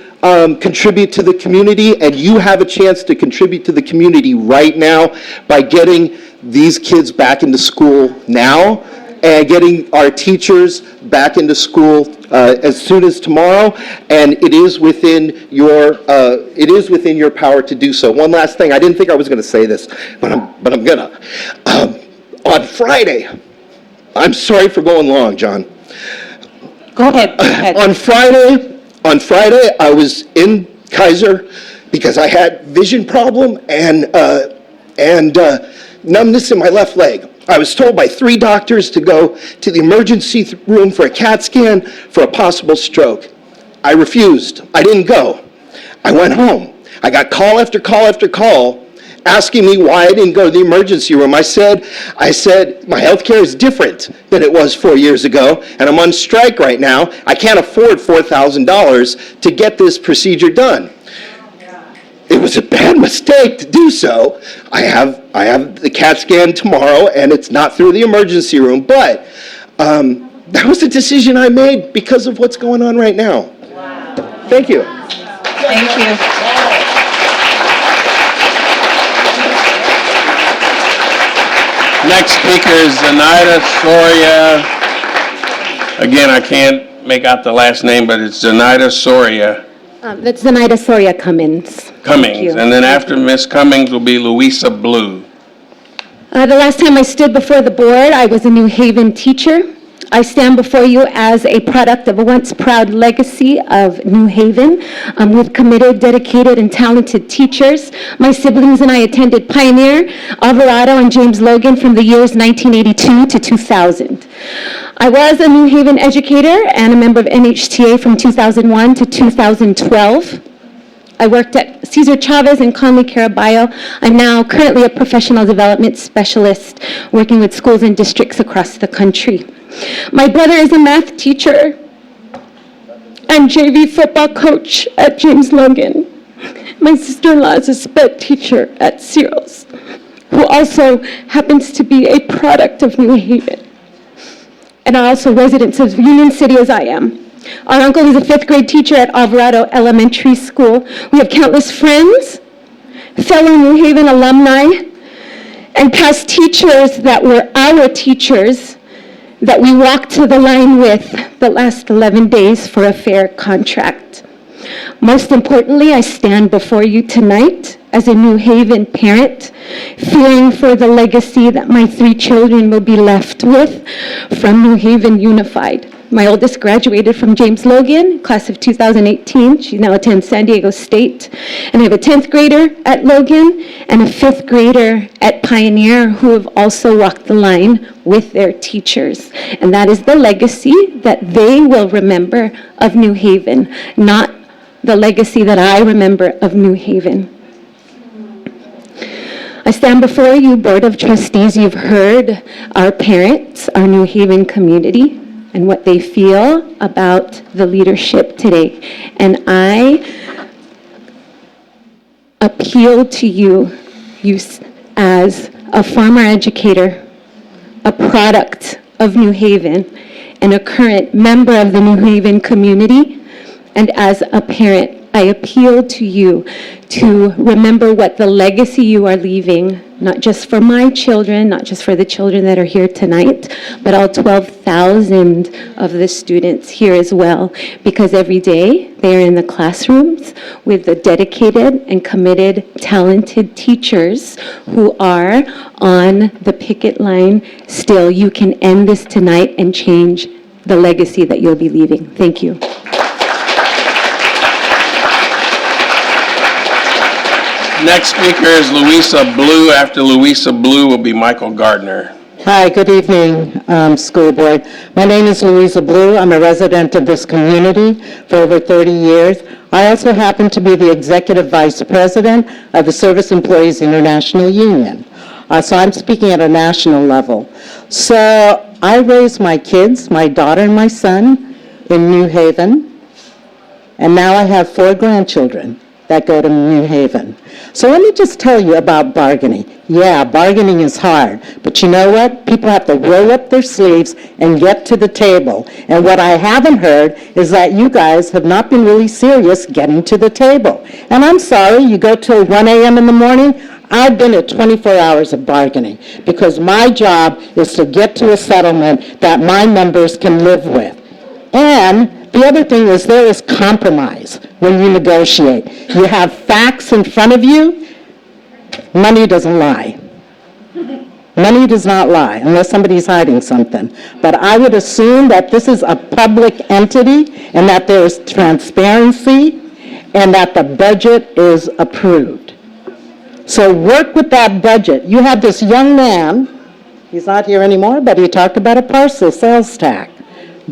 contribute to the community, and you have a chance to contribute to the community right now by getting these kids back into school now and getting our teachers back into school as soon as tomorrow. And it is within your power to do so. One last thing, I didn't think I was going to say this, but I'm gonna. On Friday, I'm sorry for going long, John. Go ahead. On Friday, I was in Kaiser because I had vision problem and numbness in my left leg. I was told by 3 doctors to go to the emergency room for a CAT scan for a possible stroke. I refused. I didn't go. I went home. I got call after call after call asking me why I didn't go to the emergency room. I said, my health care is different than it was 4 years ago, and I'm on strike right now. I can't afford $4,000 to get this procedure done. It was a bad mistake to do so. I have the CAT scan tomorrow, and it's not through the emergency room, but that was a decision I made because of what's going on right now. Wow. Thank you. Thank you. Next speaker is Zenaida Soria. Again, I can't make out the last name, but it's Zenaida Soria. That's Zenaida Soria Cummins. Cummings. And then after Miss Cummings will be Louisa Blue. The last time I stood before the board, I was a New Haven teacher. I stand before you as a product of a once proud legacy of New Haven with committed, dedicated, and talented teachers. My siblings and I attended Pioneer, Alvarado, and James Logan from the years 1982 to 2000. I was a New Haven educator and a member of NHTA from 2001 to 2012. I worked at Cesar Chavez and Conley Caraballo. I'm now currently a professional development specialist working with schools and districts across the country. My brother is a math teacher and JV football coach at James Logan. My sister-in-law is a sped teacher at Cyril's, who also happens to be a product of New Haven, and are also residents of Union City as I am. Our uncle is a 5th grade teacher at Alvarado Elementary School. We have countless friends, fellow New Haven alumni, and past teachers that were our teachers that we walked to the line with the last 11 days for a fair contract. Most importantly, I stand before you tonight as a New Haven parent, fearing for the legacy that my 3 children will be left with from New Haven Unified. My oldest graduated from James Logan, class of 2018. She now attends San Diego State. And I have a 10th grader at Logan and a 5th grader at Pioneer who have also walked the line with their teachers. And that is the legacy that they will remember of New Haven, not the legacy that I remember of New Haven. I stand before you, Board of Trustees. You've heard our parents, our New Haven community, and what they feel about the leadership today. And I appeal to you as a former educator, a product of New Haven, and a current member of the New Haven community, and as a parent, I appeal to you to remember what the legacy you are leaving, not just for my children, not just for the children that are here tonight, but all 12,000 of the students here as well, because every day they are in the classrooms with the dedicated and committed, talented teachers who are on the picket line. Still, you can end this tonight and change the legacy that you'll be leaving. Thank you. Next speaker is Louisa Blue. After Louisa Blue will be Michael Gardner. Hi, good evening, school board. My name is Louisa Blue. I'm a resident of this community for over 30 years. I also happen to be the executive vice president of the Service Employees International Union. So I'm speaking at a national level. So I raised my kids, my daughter and my son, in New Haven, and now I have 4 grandchildren that go to New Haven. So let me just tell you about bargaining. Yeah, bargaining is hard, but you know what? People have to roll up their sleeves and get to the table. And what I haven't heard is that you guys have not been really serious getting to the table. And I'm sorry, you go till 1 a.m. in the morning. I've been at 24 hours of bargaining because my job is to get to a settlement that my members can live with. And the other thing is there is compromise when you negotiate. You have facts in front of you. Money doesn't lie. Money does not lie unless somebody's hiding something. But I would assume that this is a public entity and that there is transparency and that the budget is approved. So work with that budget. You have this young man, he's not here anymore, but he talked about a parcel sales tax.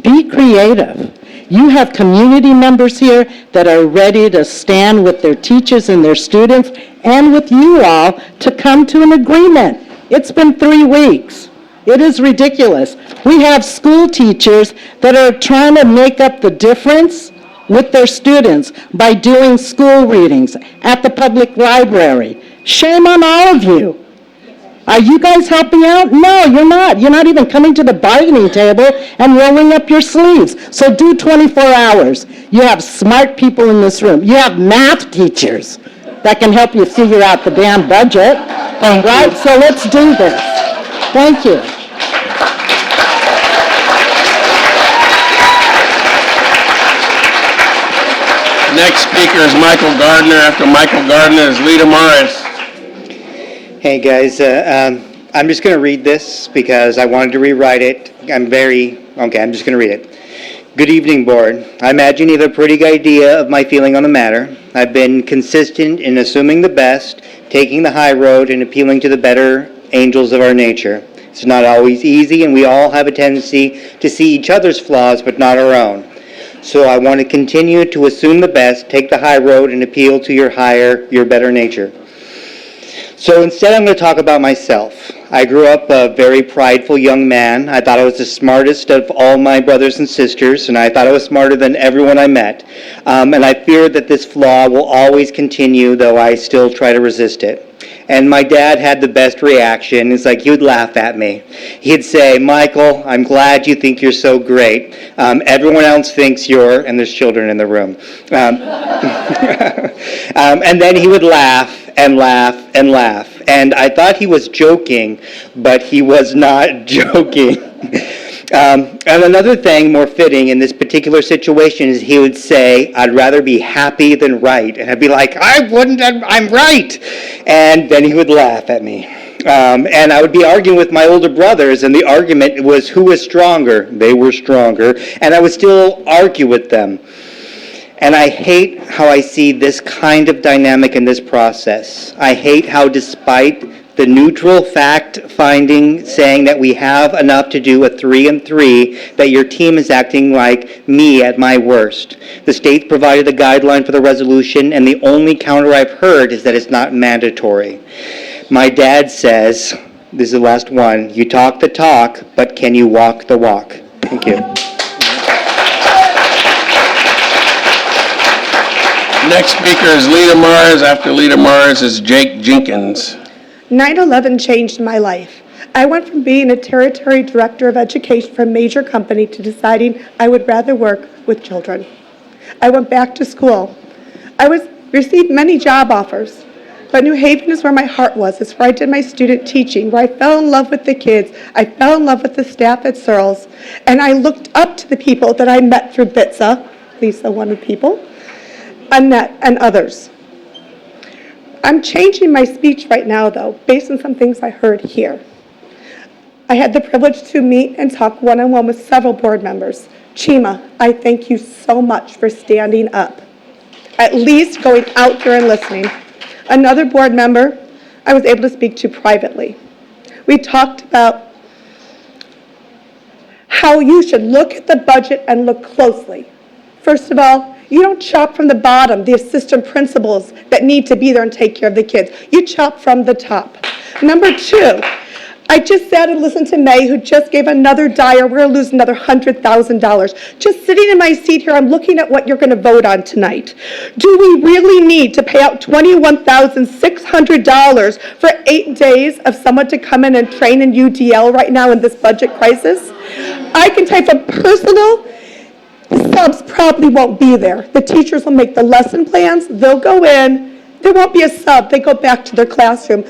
Be creative. You have community members here that are ready to stand with their teachers and their students and with you all to come to an agreement. It's been 3 weeks. It is ridiculous. We have school teachers that are trying to make up the difference with their students by doing school readings at the public library. Shame on all of you. Are you guys helping out? No, you're not. You're not even coming to the bargaining table and rolling up your sleeves. So do 24 hours. You have smart people in this room. You have math teachers that can help you figure out the damn budget. Right? So let's do this. Thank you. Next speaker is Michael Gardner. After Michael Gardner is Lita Morris. Hey guys, I'm just going to read this because I wanted to rewrite it. I'm just going to read it. Good evening, board. I imagine you have a pretty good idea of my feeling on the matter. I've been consistent in assuming the best, taking the high road, and appealing to the better angels of our nature. It's not always easy, and we all have a tendency to see each other's flaws, but not our own. So I want to continue to assume the best, take the high road, and appeal to your better nature. So instead, I'm going to talk about myself. I grew up a very prideful young man. I thought I was the smartest of all my brothers and sisters, and I thought I was smarter than everyone I met. And I feared that this flaw will always continue, though I still try to resist it. And my dad had the best reaction. It's like he would laugh at me. He'd say, "Michael, I'm glad you think you're so great. Everyone else thinks you're," and there's children in the room. And then he would laugh and laugh and laugh. And I thought he was joking, but he was not joking. And another thing more fitting in this particular situation is he would say, "I'd rather be happy than right." And I'd be like, "I wouldn't, I'm right." And then he would laugh at me. And I would be arguing with my older brothers, and the argument was who was stronger. They were stronger, and I would still argue with them. And I hate how I see this kind of dynamic in this process. I hate how, despite the neutral fact finding saying that we have enough to do a 3 and 3, that your team is acting like me at my worst. The state provided a guideline for the resolution, and the only counter I've heard is that it's not mandatory. My dad says, this is the last one, you talk the talk, but can you walk the walk? Thank you. Next speaker is Lita Mars. After Lita Mars is Jake Jenkins. 9/11 changed my life. I went from being a territory director of education for a major company to deciding I would rather work with children. I went back to school. Received many job offers, but New Haven is where my heart was. It's where I did my student teaching, where I fell in love with the kids. I fell in love with the staff at Searles, and I looked up to the people that I met through BITSA, Lisa, one of the people, Annette, and others. I'm changing my speech right now, though, based on some things I heard here. I had the privilege to meet and talk one-on-one with several board members. Chima, I thank you so much for standing up, at least going out there and listening. Another board member I was able to speak to privately. We talked about how you should look at the budget and look closely. First of all, you don't chop from the bottom, the assistant principals that need to be there and take care of the kids. You chop from the top. Number 2, I just sat and listened to May, who just gave another dire, we're going to lose another $100,000. Just sitting in my seat here, I'm looking at what you're going to vote on tonight. Do we really need to pay out $21,600 for 8 days of someone to come in and train in UDL right now in this budget crisis? I can tell you from personal, the subs probably won't be there. The teachers will make the lesson plans, they'll go in, there won't be a sub, they go back to their classroom.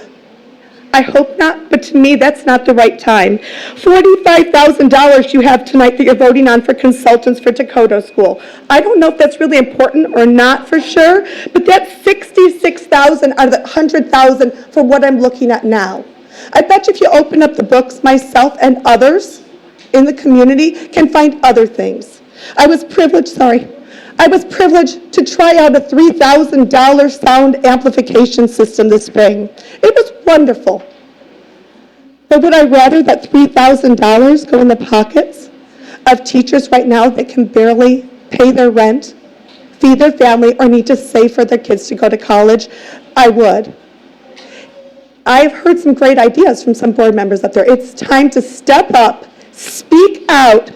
I hope not, but to me, that's not the right time. $45,000 you have tonight that you're voting on for consultants for Dakota School. I don't know if that's really important or not for sure, but that's $66,000 out of the $100,000 for what I'm looking at now. I bet you if you open up the books, myself and others in the community can find other things. I was privileged to try out a $3,000 sound amplification system this spring. It was wonderful. But would I rather that $3,000 go in the pockets of teachers right now that can barely pay their rent, feed their family, or need to save for their kids to go to college? I would. I've heard some great ideas from some board members up there. It's time to step up, speak out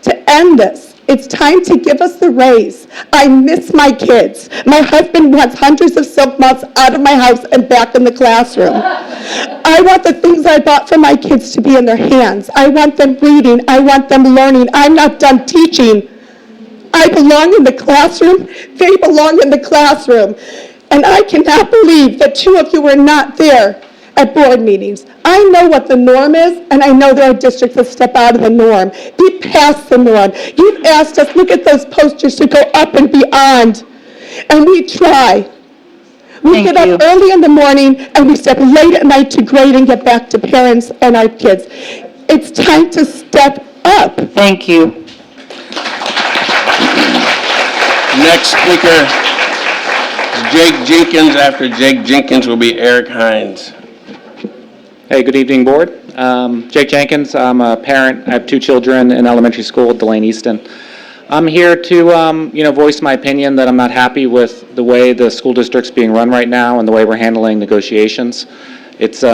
to end this. It's time to give us the raise. I miss my kids. My husband wants hundreds of silk moths out of my house and back in the classroom. I want the things I bought for my kids to be in their hands. I want them reading. I want them learning. I'm not done teaching. I belong in the classroom. They belong in the classroom. And I cannot believe that 2 of you were not there at board meetings. I know what the norm is, and I know there are districts that step out of the norm. Be past the norm. You've asked us, look at those posters, to go up and beyond. And we try. We get up early in the morning, and we step late at night to grade and get back to parents and our kids. It's time to step up. Thank you. Next speaker is Jake Jenkins. After Jake Jenkins will be Eric Hines. Hey, good evening, board. Jake Jenkins. I'm a parent. I have 2 children in elementary school at Delane Easton. I'm here to, voice my opinion that I'm not happy with the way the school district's being run right now and the way we're handling negotiations. It's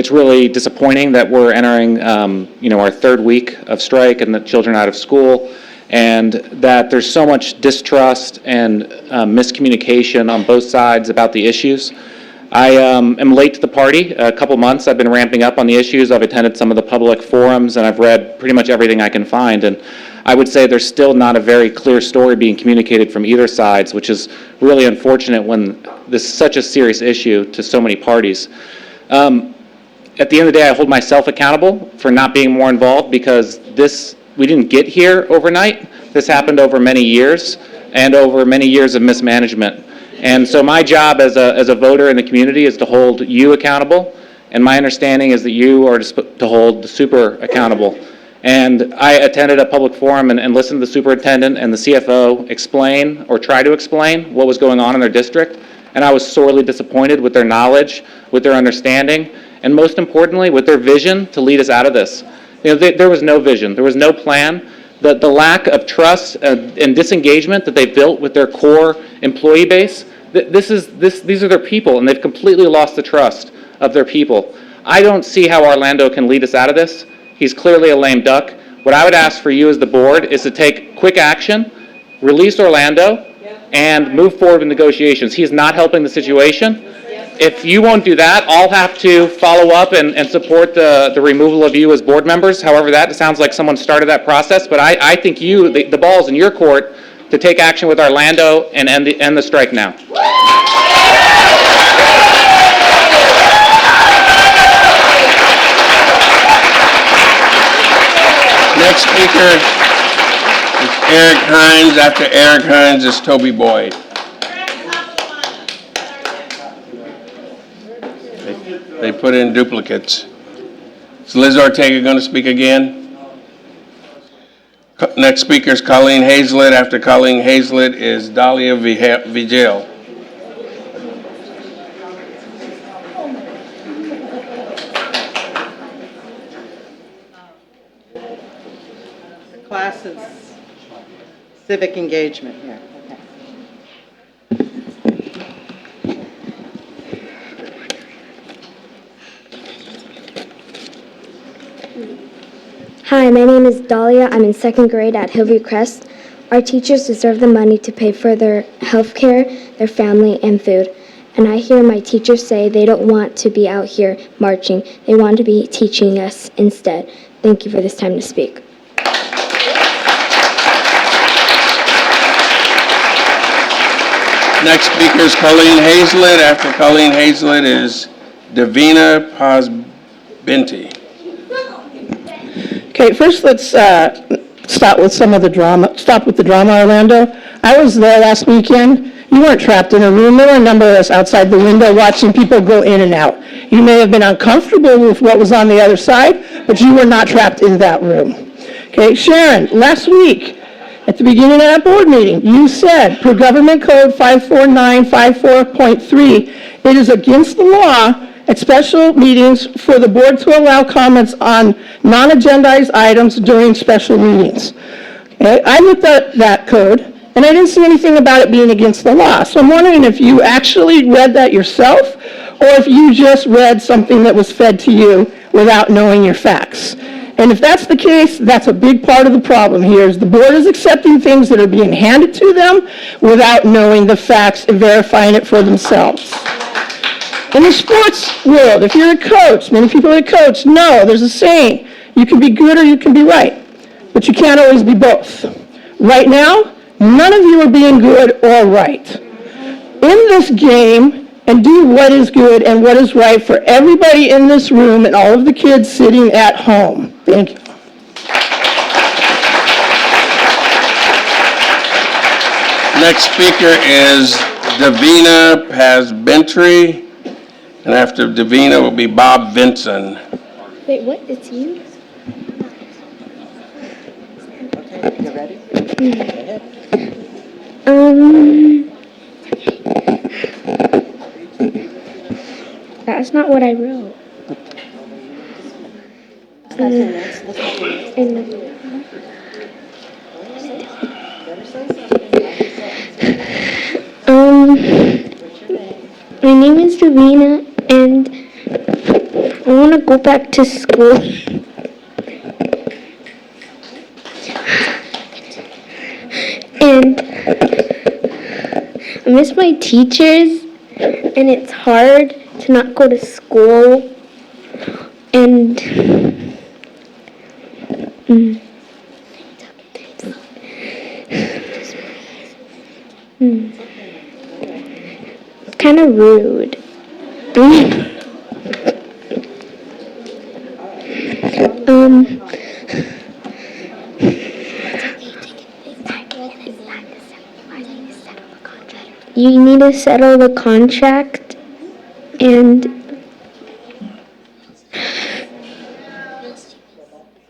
really disappointing that we're entering, our 3rd week of strike and the children out of school, and that there's so much distrust and miscommunication on both sides about the issues. I am late to the party. A couple months I've been ramping up on the issues. I've attended some of the public forums, and I've read pretty much everything I can find. And I would say there's still not a very clear story being communicated from either sides, which is really unfortunate when this is such a serious issue to so many parties. At the end of the day, I hold myself accountable for not being more involved, because we didn't get here overnight. This happened over many years and over many years of mismanagement. And so my job as a voter in the community is to hold you accountable And my understanding is that you are to hold the super accountable. And I attended a public forum and listened to the superintendent and the CFO explain or try to explain what was going on in their district. And I was sorely disappointed with their knowledge, with their understanding, and most importantly, with their vision to lead us out of this. There was no vision. There was no plan. The lack of trust and disengagement that they built with their core employee base, these are their people, and they've completely lost the trust of their people. I don't see how Orlando can lead us out of this. He's clearly a lame duck. What I would ask for you as the board is to take quick action, release Orlando, and move forward with negotiations. He is not helping the situation. If you won't do that, I'll have to follow up and support the removal of you as board members. However, that sounds like someone started that process, but I think the ball's in your court to take action with Orlando and end the strike now. Next speaker is Eric Hines. After Eric Hines is Toby Boyd. They put in duplicates. Is Liz Ortega going to speak again? Next speaker is Colleen Hazlett. After Colleen Hazlett is Dahlia Vigil. Class is civic engagement here. Hi, my name is Dahlia. I'm in second grade at Hillview Crest. Our teachers deserve the money to pay for their health care, their family, and food. And I hear my teachers say they don't want to be out here marching. They want to be teaching us instead. Thank you for this time to speak. Next speaker is Colleen Hazlett. After Colleen Hazlett is Davina Pazbinti. Okay, first let's stop with the drama, Orlando. I was there last weekend. You weren't trapped in a room. There were a number of us outside the window watching people go in and out. You may have been uncomfortable with what was on the other side, but you were not trapped in that room. Okay, Sharon, last week, at the beginning of that board meeting, you said, per Government Code 54954.3, it is against the law at special meetings for the board to allow comments on non-agendized items during special meetings. Okay? I looked at that code, and I didn't see anything about it being against the law. So I'm wondering if you actually read that yourself, or if you just read something that was fed to you without knowing your facts. And if that's the case, that's a big part of the problem here, is the board is accepting things that are being handed to them without knowing the facts and verifying it for themselves. In the sports world, if you're a coach, many people that coach know there's a saying, you can be good or you can be right, but you can't always be both. Right now, none of you are being good or right. In this game, and do what is good and what is right for everybody in this room and all of the kids sitting at home. Thank you. Next speaker is Davina Pazbinti, and after Davina will be Bob Vinson. Wait, what? It's you? Okay, you ready? That's not what I wrote. My name is Davina, and I want to go back to school. And I miss my teachers, and it's hard to not go to school. And it's kind of rude. You need to settle the contract, and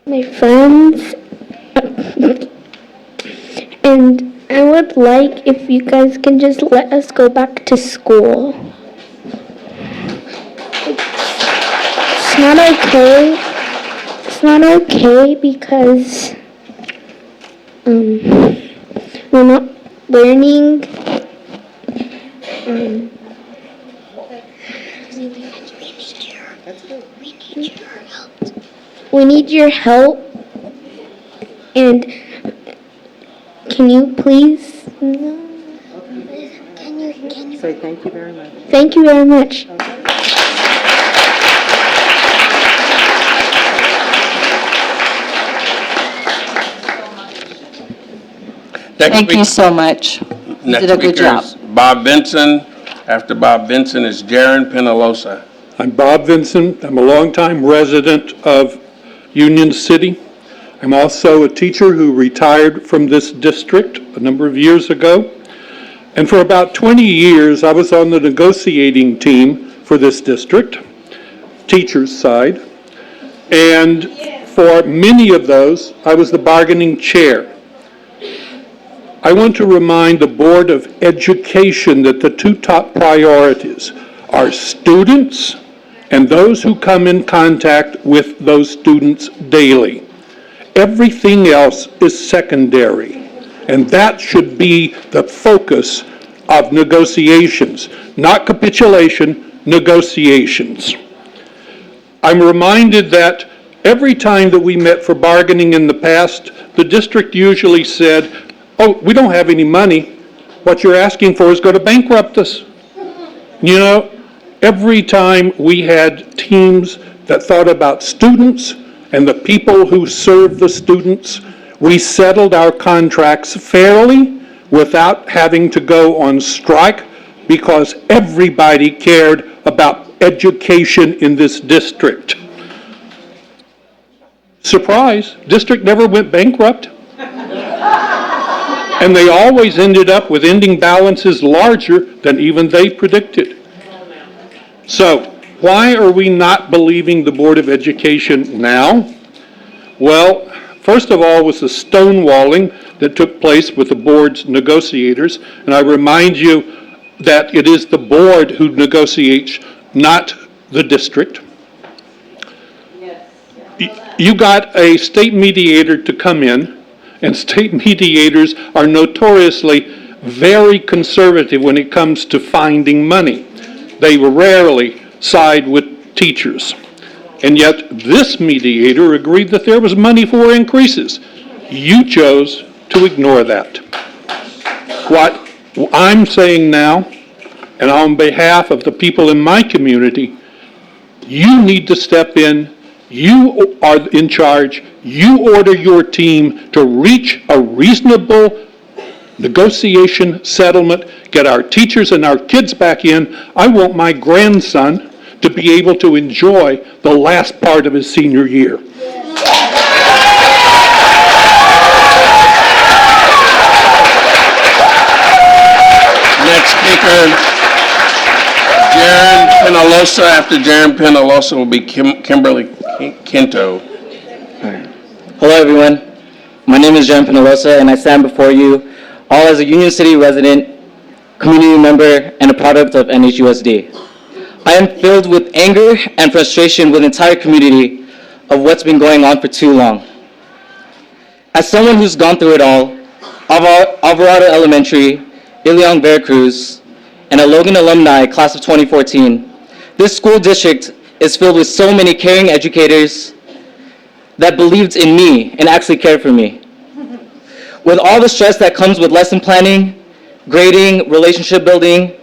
my friends, and I would like if you guys can just let us go back to school. It's not okay. It's not okay because we're not learning. We need your help. And can you please? Say thank you very much. Thank you very much. Thank you so much. You did a good job. Bob Vinson. After Bob Vinson is Jaron Penalosa. I'm Bob Vinson. I'm a longtime resident of Union City. I'm also a teacher who retired from this district a number of years ago. And for about 20 years, I was on the negotiating team for this district, teacher's side. And for many of those, I was the bargaining chair. I want to remind the Board of Education that the two top priorities are students and those who come in contact with those students daily. Everything else is secondary, and that should be the focus of negotiations, not capitulation, negotiations. I'm reminded that every time that we met for bargaining in the past, the district usually said, "Oh, we don't have any money. What you're asking for is going to bankrupt us." You know, every time we had teams that thought about students and the people who serve the students, we settled our contracts fairly without having to go on strike because everybody cared about education in this district. Surprise, district never went bankrupt. And they always ended up with ending balances larger than even they predicted. So, why are we not believing the Board of Education now? Well, first of all was the stonewalling that took place with the board's negotiators. And I remind you that it is the board who negotiates, not the district. You got a state mediator to come in, and state mediators are notoriously very conservative when it comes to finding money. They rarely side with teachers. And yet this mediator agreed that there was money for increases. You chose to ignore that. What I'm saying now, and on behalf of the people in my community, you need to step in. You are in charge. You order your team to reach a reasonable negotiation settlement, get our teachers and our kids back in. I want my grandson to be able to enjoy the last part of his senior year. Next speaker, Jaron Penalosa. After Jaron Penalosa will be Kimberly Quinto. Hello, everyone. My name is Jaron Penalosa, and I stand before you all as a Union City resident, community member, and a product of NHUSD. I am filled with anger and frustration with the entire community of what's been going on for too long. As someone who's gone through it all, Alvarado Elementary, Ileong Veracruz, and a Logan alumni, class of 2014, this school district is filled with so many caring educators that believed in me and actually cared for me. With all the stress that comes with lesson planning, grading, relationship building,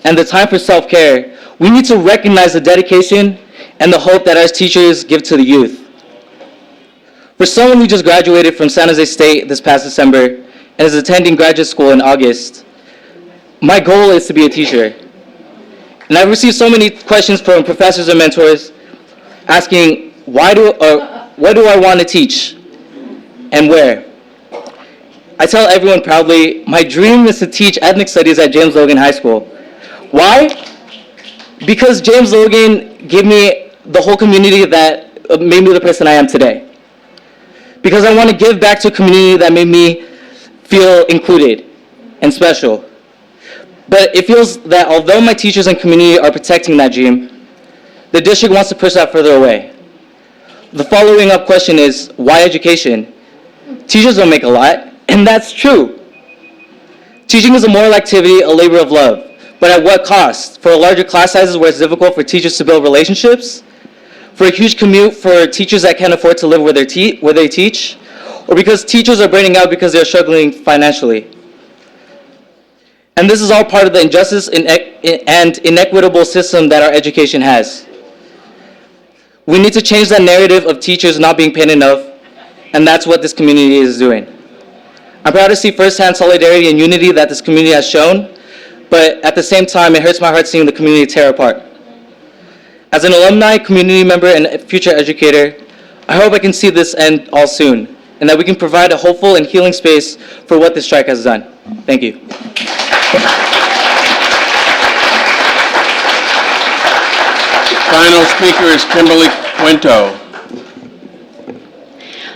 and the time for self-care, we need to recognize the dedication and the hope that our teachers give to the youth. For someone who just graduated from San Jose State this past December and is attending graduate school in August, my goal is to be a teacher. And I've received so many questions from professors and mentors asking, what do I want to teach and where? I tell everyone proudly, my dream is to teach ethnic studies at James Logan High School. Why? Because James Logan gave me the whole community that made me the person I am today. because I want to give back to a community that made me feel included and special. But it feels that although my teachers and community are protecting that dream, the district wants to push that further away. The following up question is, why education? Teachers don't make a lot, and that's true. Teaching is a moral activity, a labor of love. But at what cost? For larger class sizes where it's difficult for teachers to build relationships? For a huge commute for teachers that can't afford to live where they teach? Or because teachers are burning out because they're struggling financially? And this is all part of the injustice and inequitable system that our education has. We need to change that narrative of teachers not being paid enough, and that's what this community is doing. I'm proud to see firsthand solidarity and unity that this community has shown, but at the same time, it hurts my heart seeing the community tear apart. As an alumni, community member, and a future educator, I hope I can see this end all soon, and that we can provide a hopeful and healing space for what this strike has done. Thank you. Final speaker is Kimberly Quinto.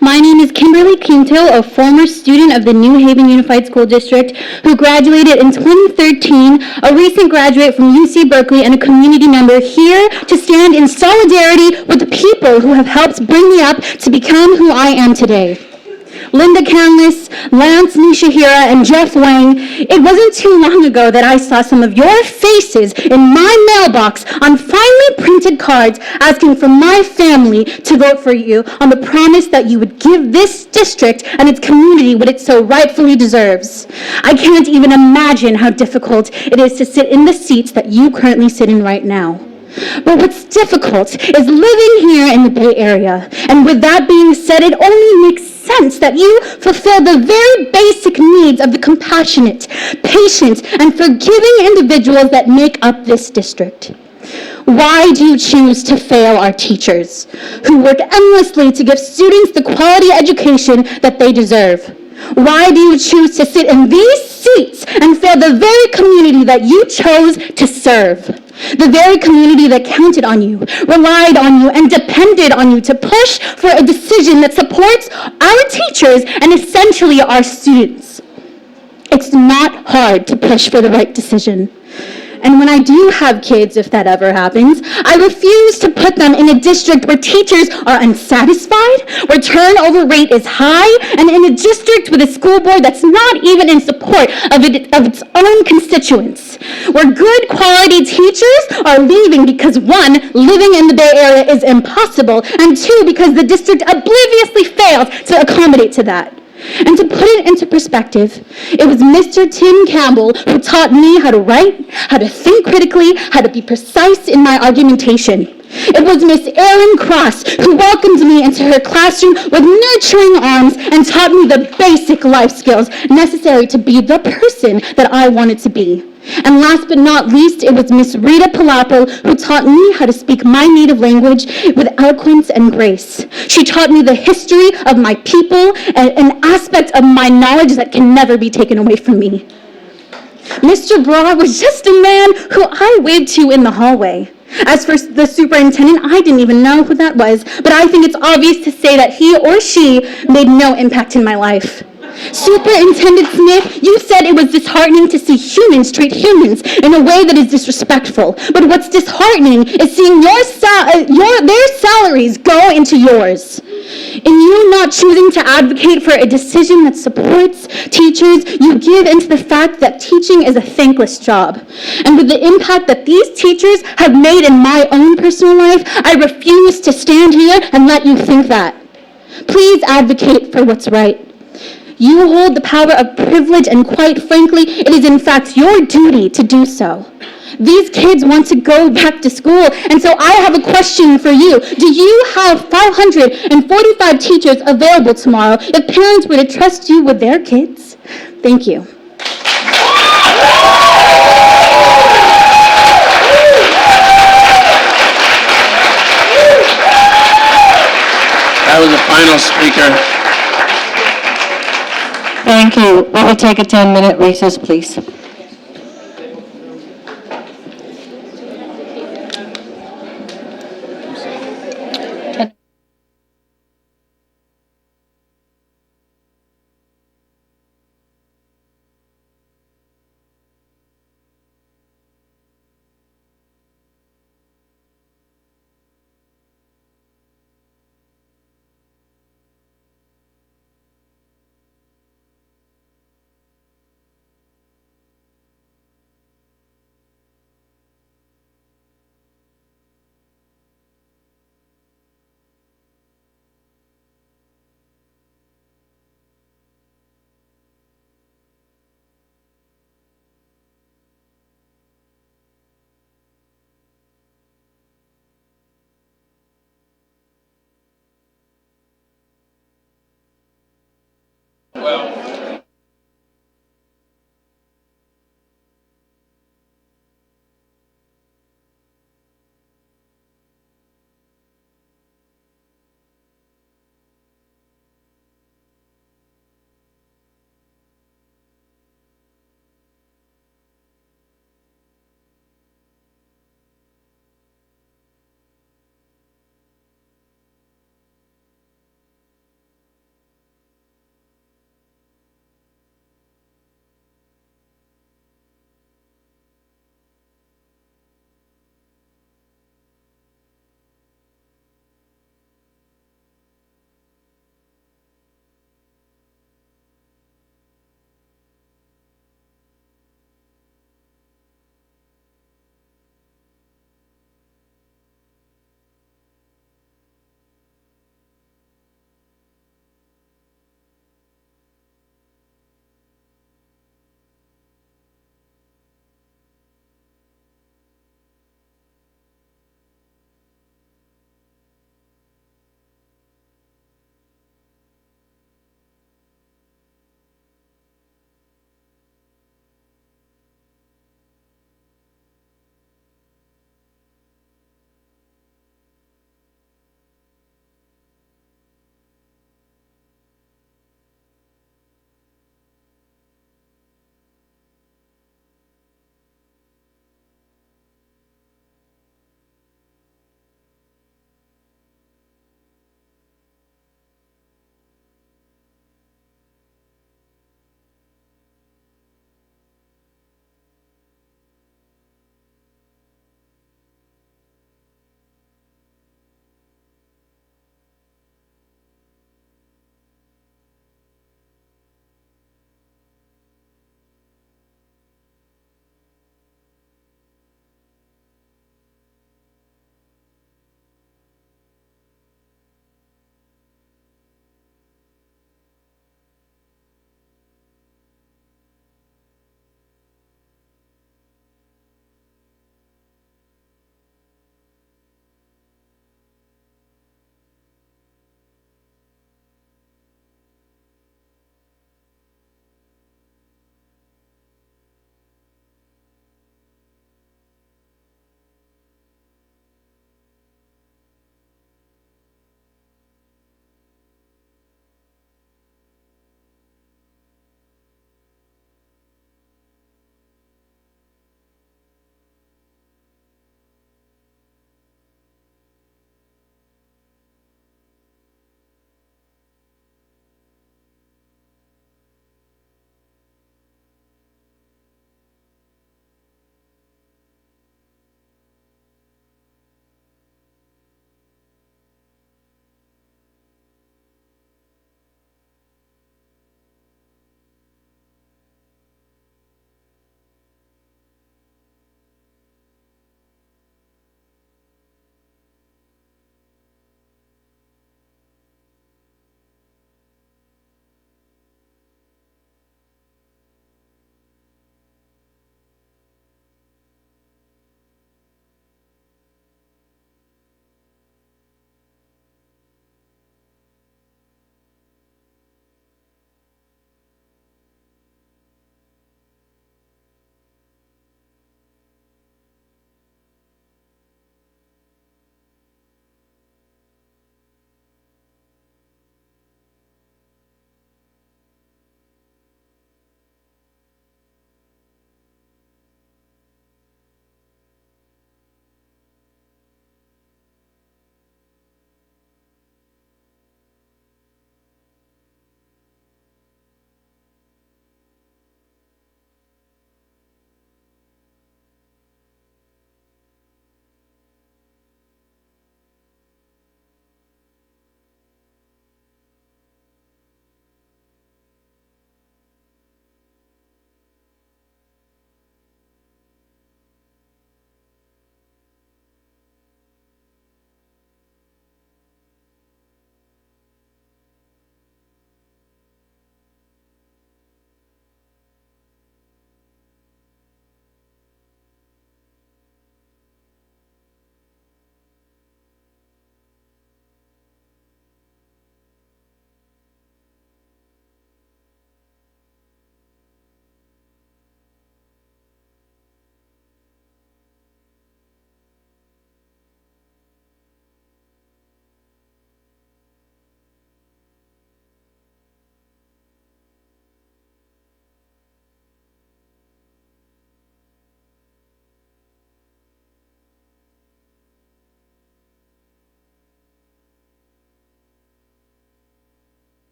My name is Kimberly Quinto, a former student of the New Haven Unified School District who graduated in 2013, a recent graduate from UC Berkeley, and a community member here to stand in solidarity with the people who have helped bring me up to become who I am today. Linda Canlis, Lance Nishihira, and Jeff Wang, it wasn't too long ago that I saw some of your faces in my mailbox on finely printed cards asking for my family to vote for you on the promise that you would give this district and its community what it so rightfully deserves. I can't even imagine how difficult it is to sit in the seats that you currently sit in right now. But what's difficult is living here in the Bay Area. And with that being said, it only makes sense that you fulfill the very basic needs of the compassionate, patient, and forgiving individuals that make up this district. Why do you choose to fail our teachers, who work endlessly to give students the quality education that they deserve? Why do you choose to sit in these seats and fail the very community that you chose to serve? The very community that counted on you, relied on you, and depended on you to push for a decision that supports our teachers and essentially our students. It's not hard to push for the right decision. And when I do have kids, if that ever happens, I refuse to put them in a district where teachers are unsatisfied, where turnover rate is high, and in a district with a school board that's not even in support of its own constituents, where good quality teachers are leaving because, one, living in the Bay Area is impossible, and two, because the district obliviously failed to accommodate to that. And to put it into perspective, it was Mr. Tim Campbell who taught me how to write, how to think critically, how to be precise in my argumentation. It was Miss Erin Cross who welcomed me into her classroom with nurturing arms and taught me the basic life skills necessary to be the person that I wanted to be. And last but not least, it was Miss Rita Palapo who taught me how to speak my native language with eloquence and grace. She taught me the history of my people and an aspect of my knowledge that can never be taken away from me. Mr. Bra was just a man who I waved to in the hallway. As for the superintendent, I didn't even know who that was, but I think it's obvious to say that he or she made no impact in my life. Superintendent Smith, you said it was disheartening to see humans treat humans in a way that is disrespectful. But what's disheartening is seeing their salaries go into yours. In you not choosing to advocate for a decision that supports teachers, you give into the fact that teaching is a thankless job. And with the impact that these teachers have made in my own personal life, I refuse to stand here and let you think that. Please advocate for what's right. You hold the power of privilege, and quite frankly, it is in fact your duty to do so. These kids want to go back to school, and so I have a question for you. Do you have 545 teachers available tomorrow if parents were to trust you with their kids? Thank you. That was the final speaker. Thank you. We will take a 10-minute recess, please.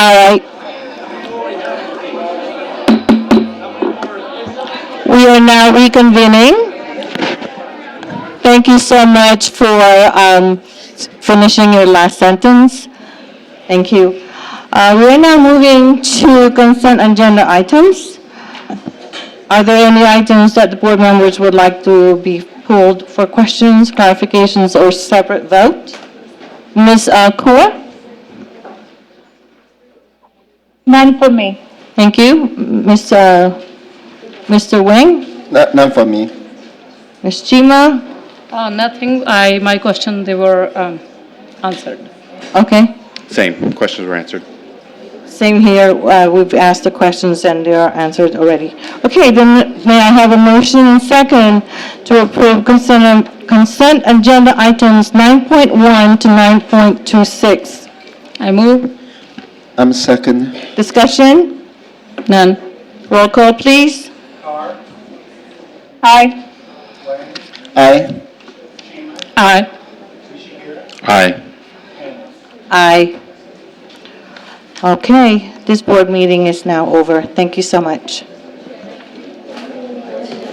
All right. We are now reconvening. Thank you so much for finishing your last sentence. Thank you. We are now moving to consent agenda items. Are there any items that the board members would like to be pulled for questions, clarifications, or separate vote? Ms. Kaur? None for me. Thank you. Mr. Wing? None for me. Ms. Chima? Nothing. My question, they were answered. Okay. Same, questions were answered. Same here. We've asked the questions and they are answered already. Okay, then may I have a motion and second to approve consent agenda items 9.1 to 9.26? I move. I'm second. Discussion? None. Roll call, please. Aye. Aye. Aye. Aye. Aye. Okay, this board meeting is now over. Thank you so much.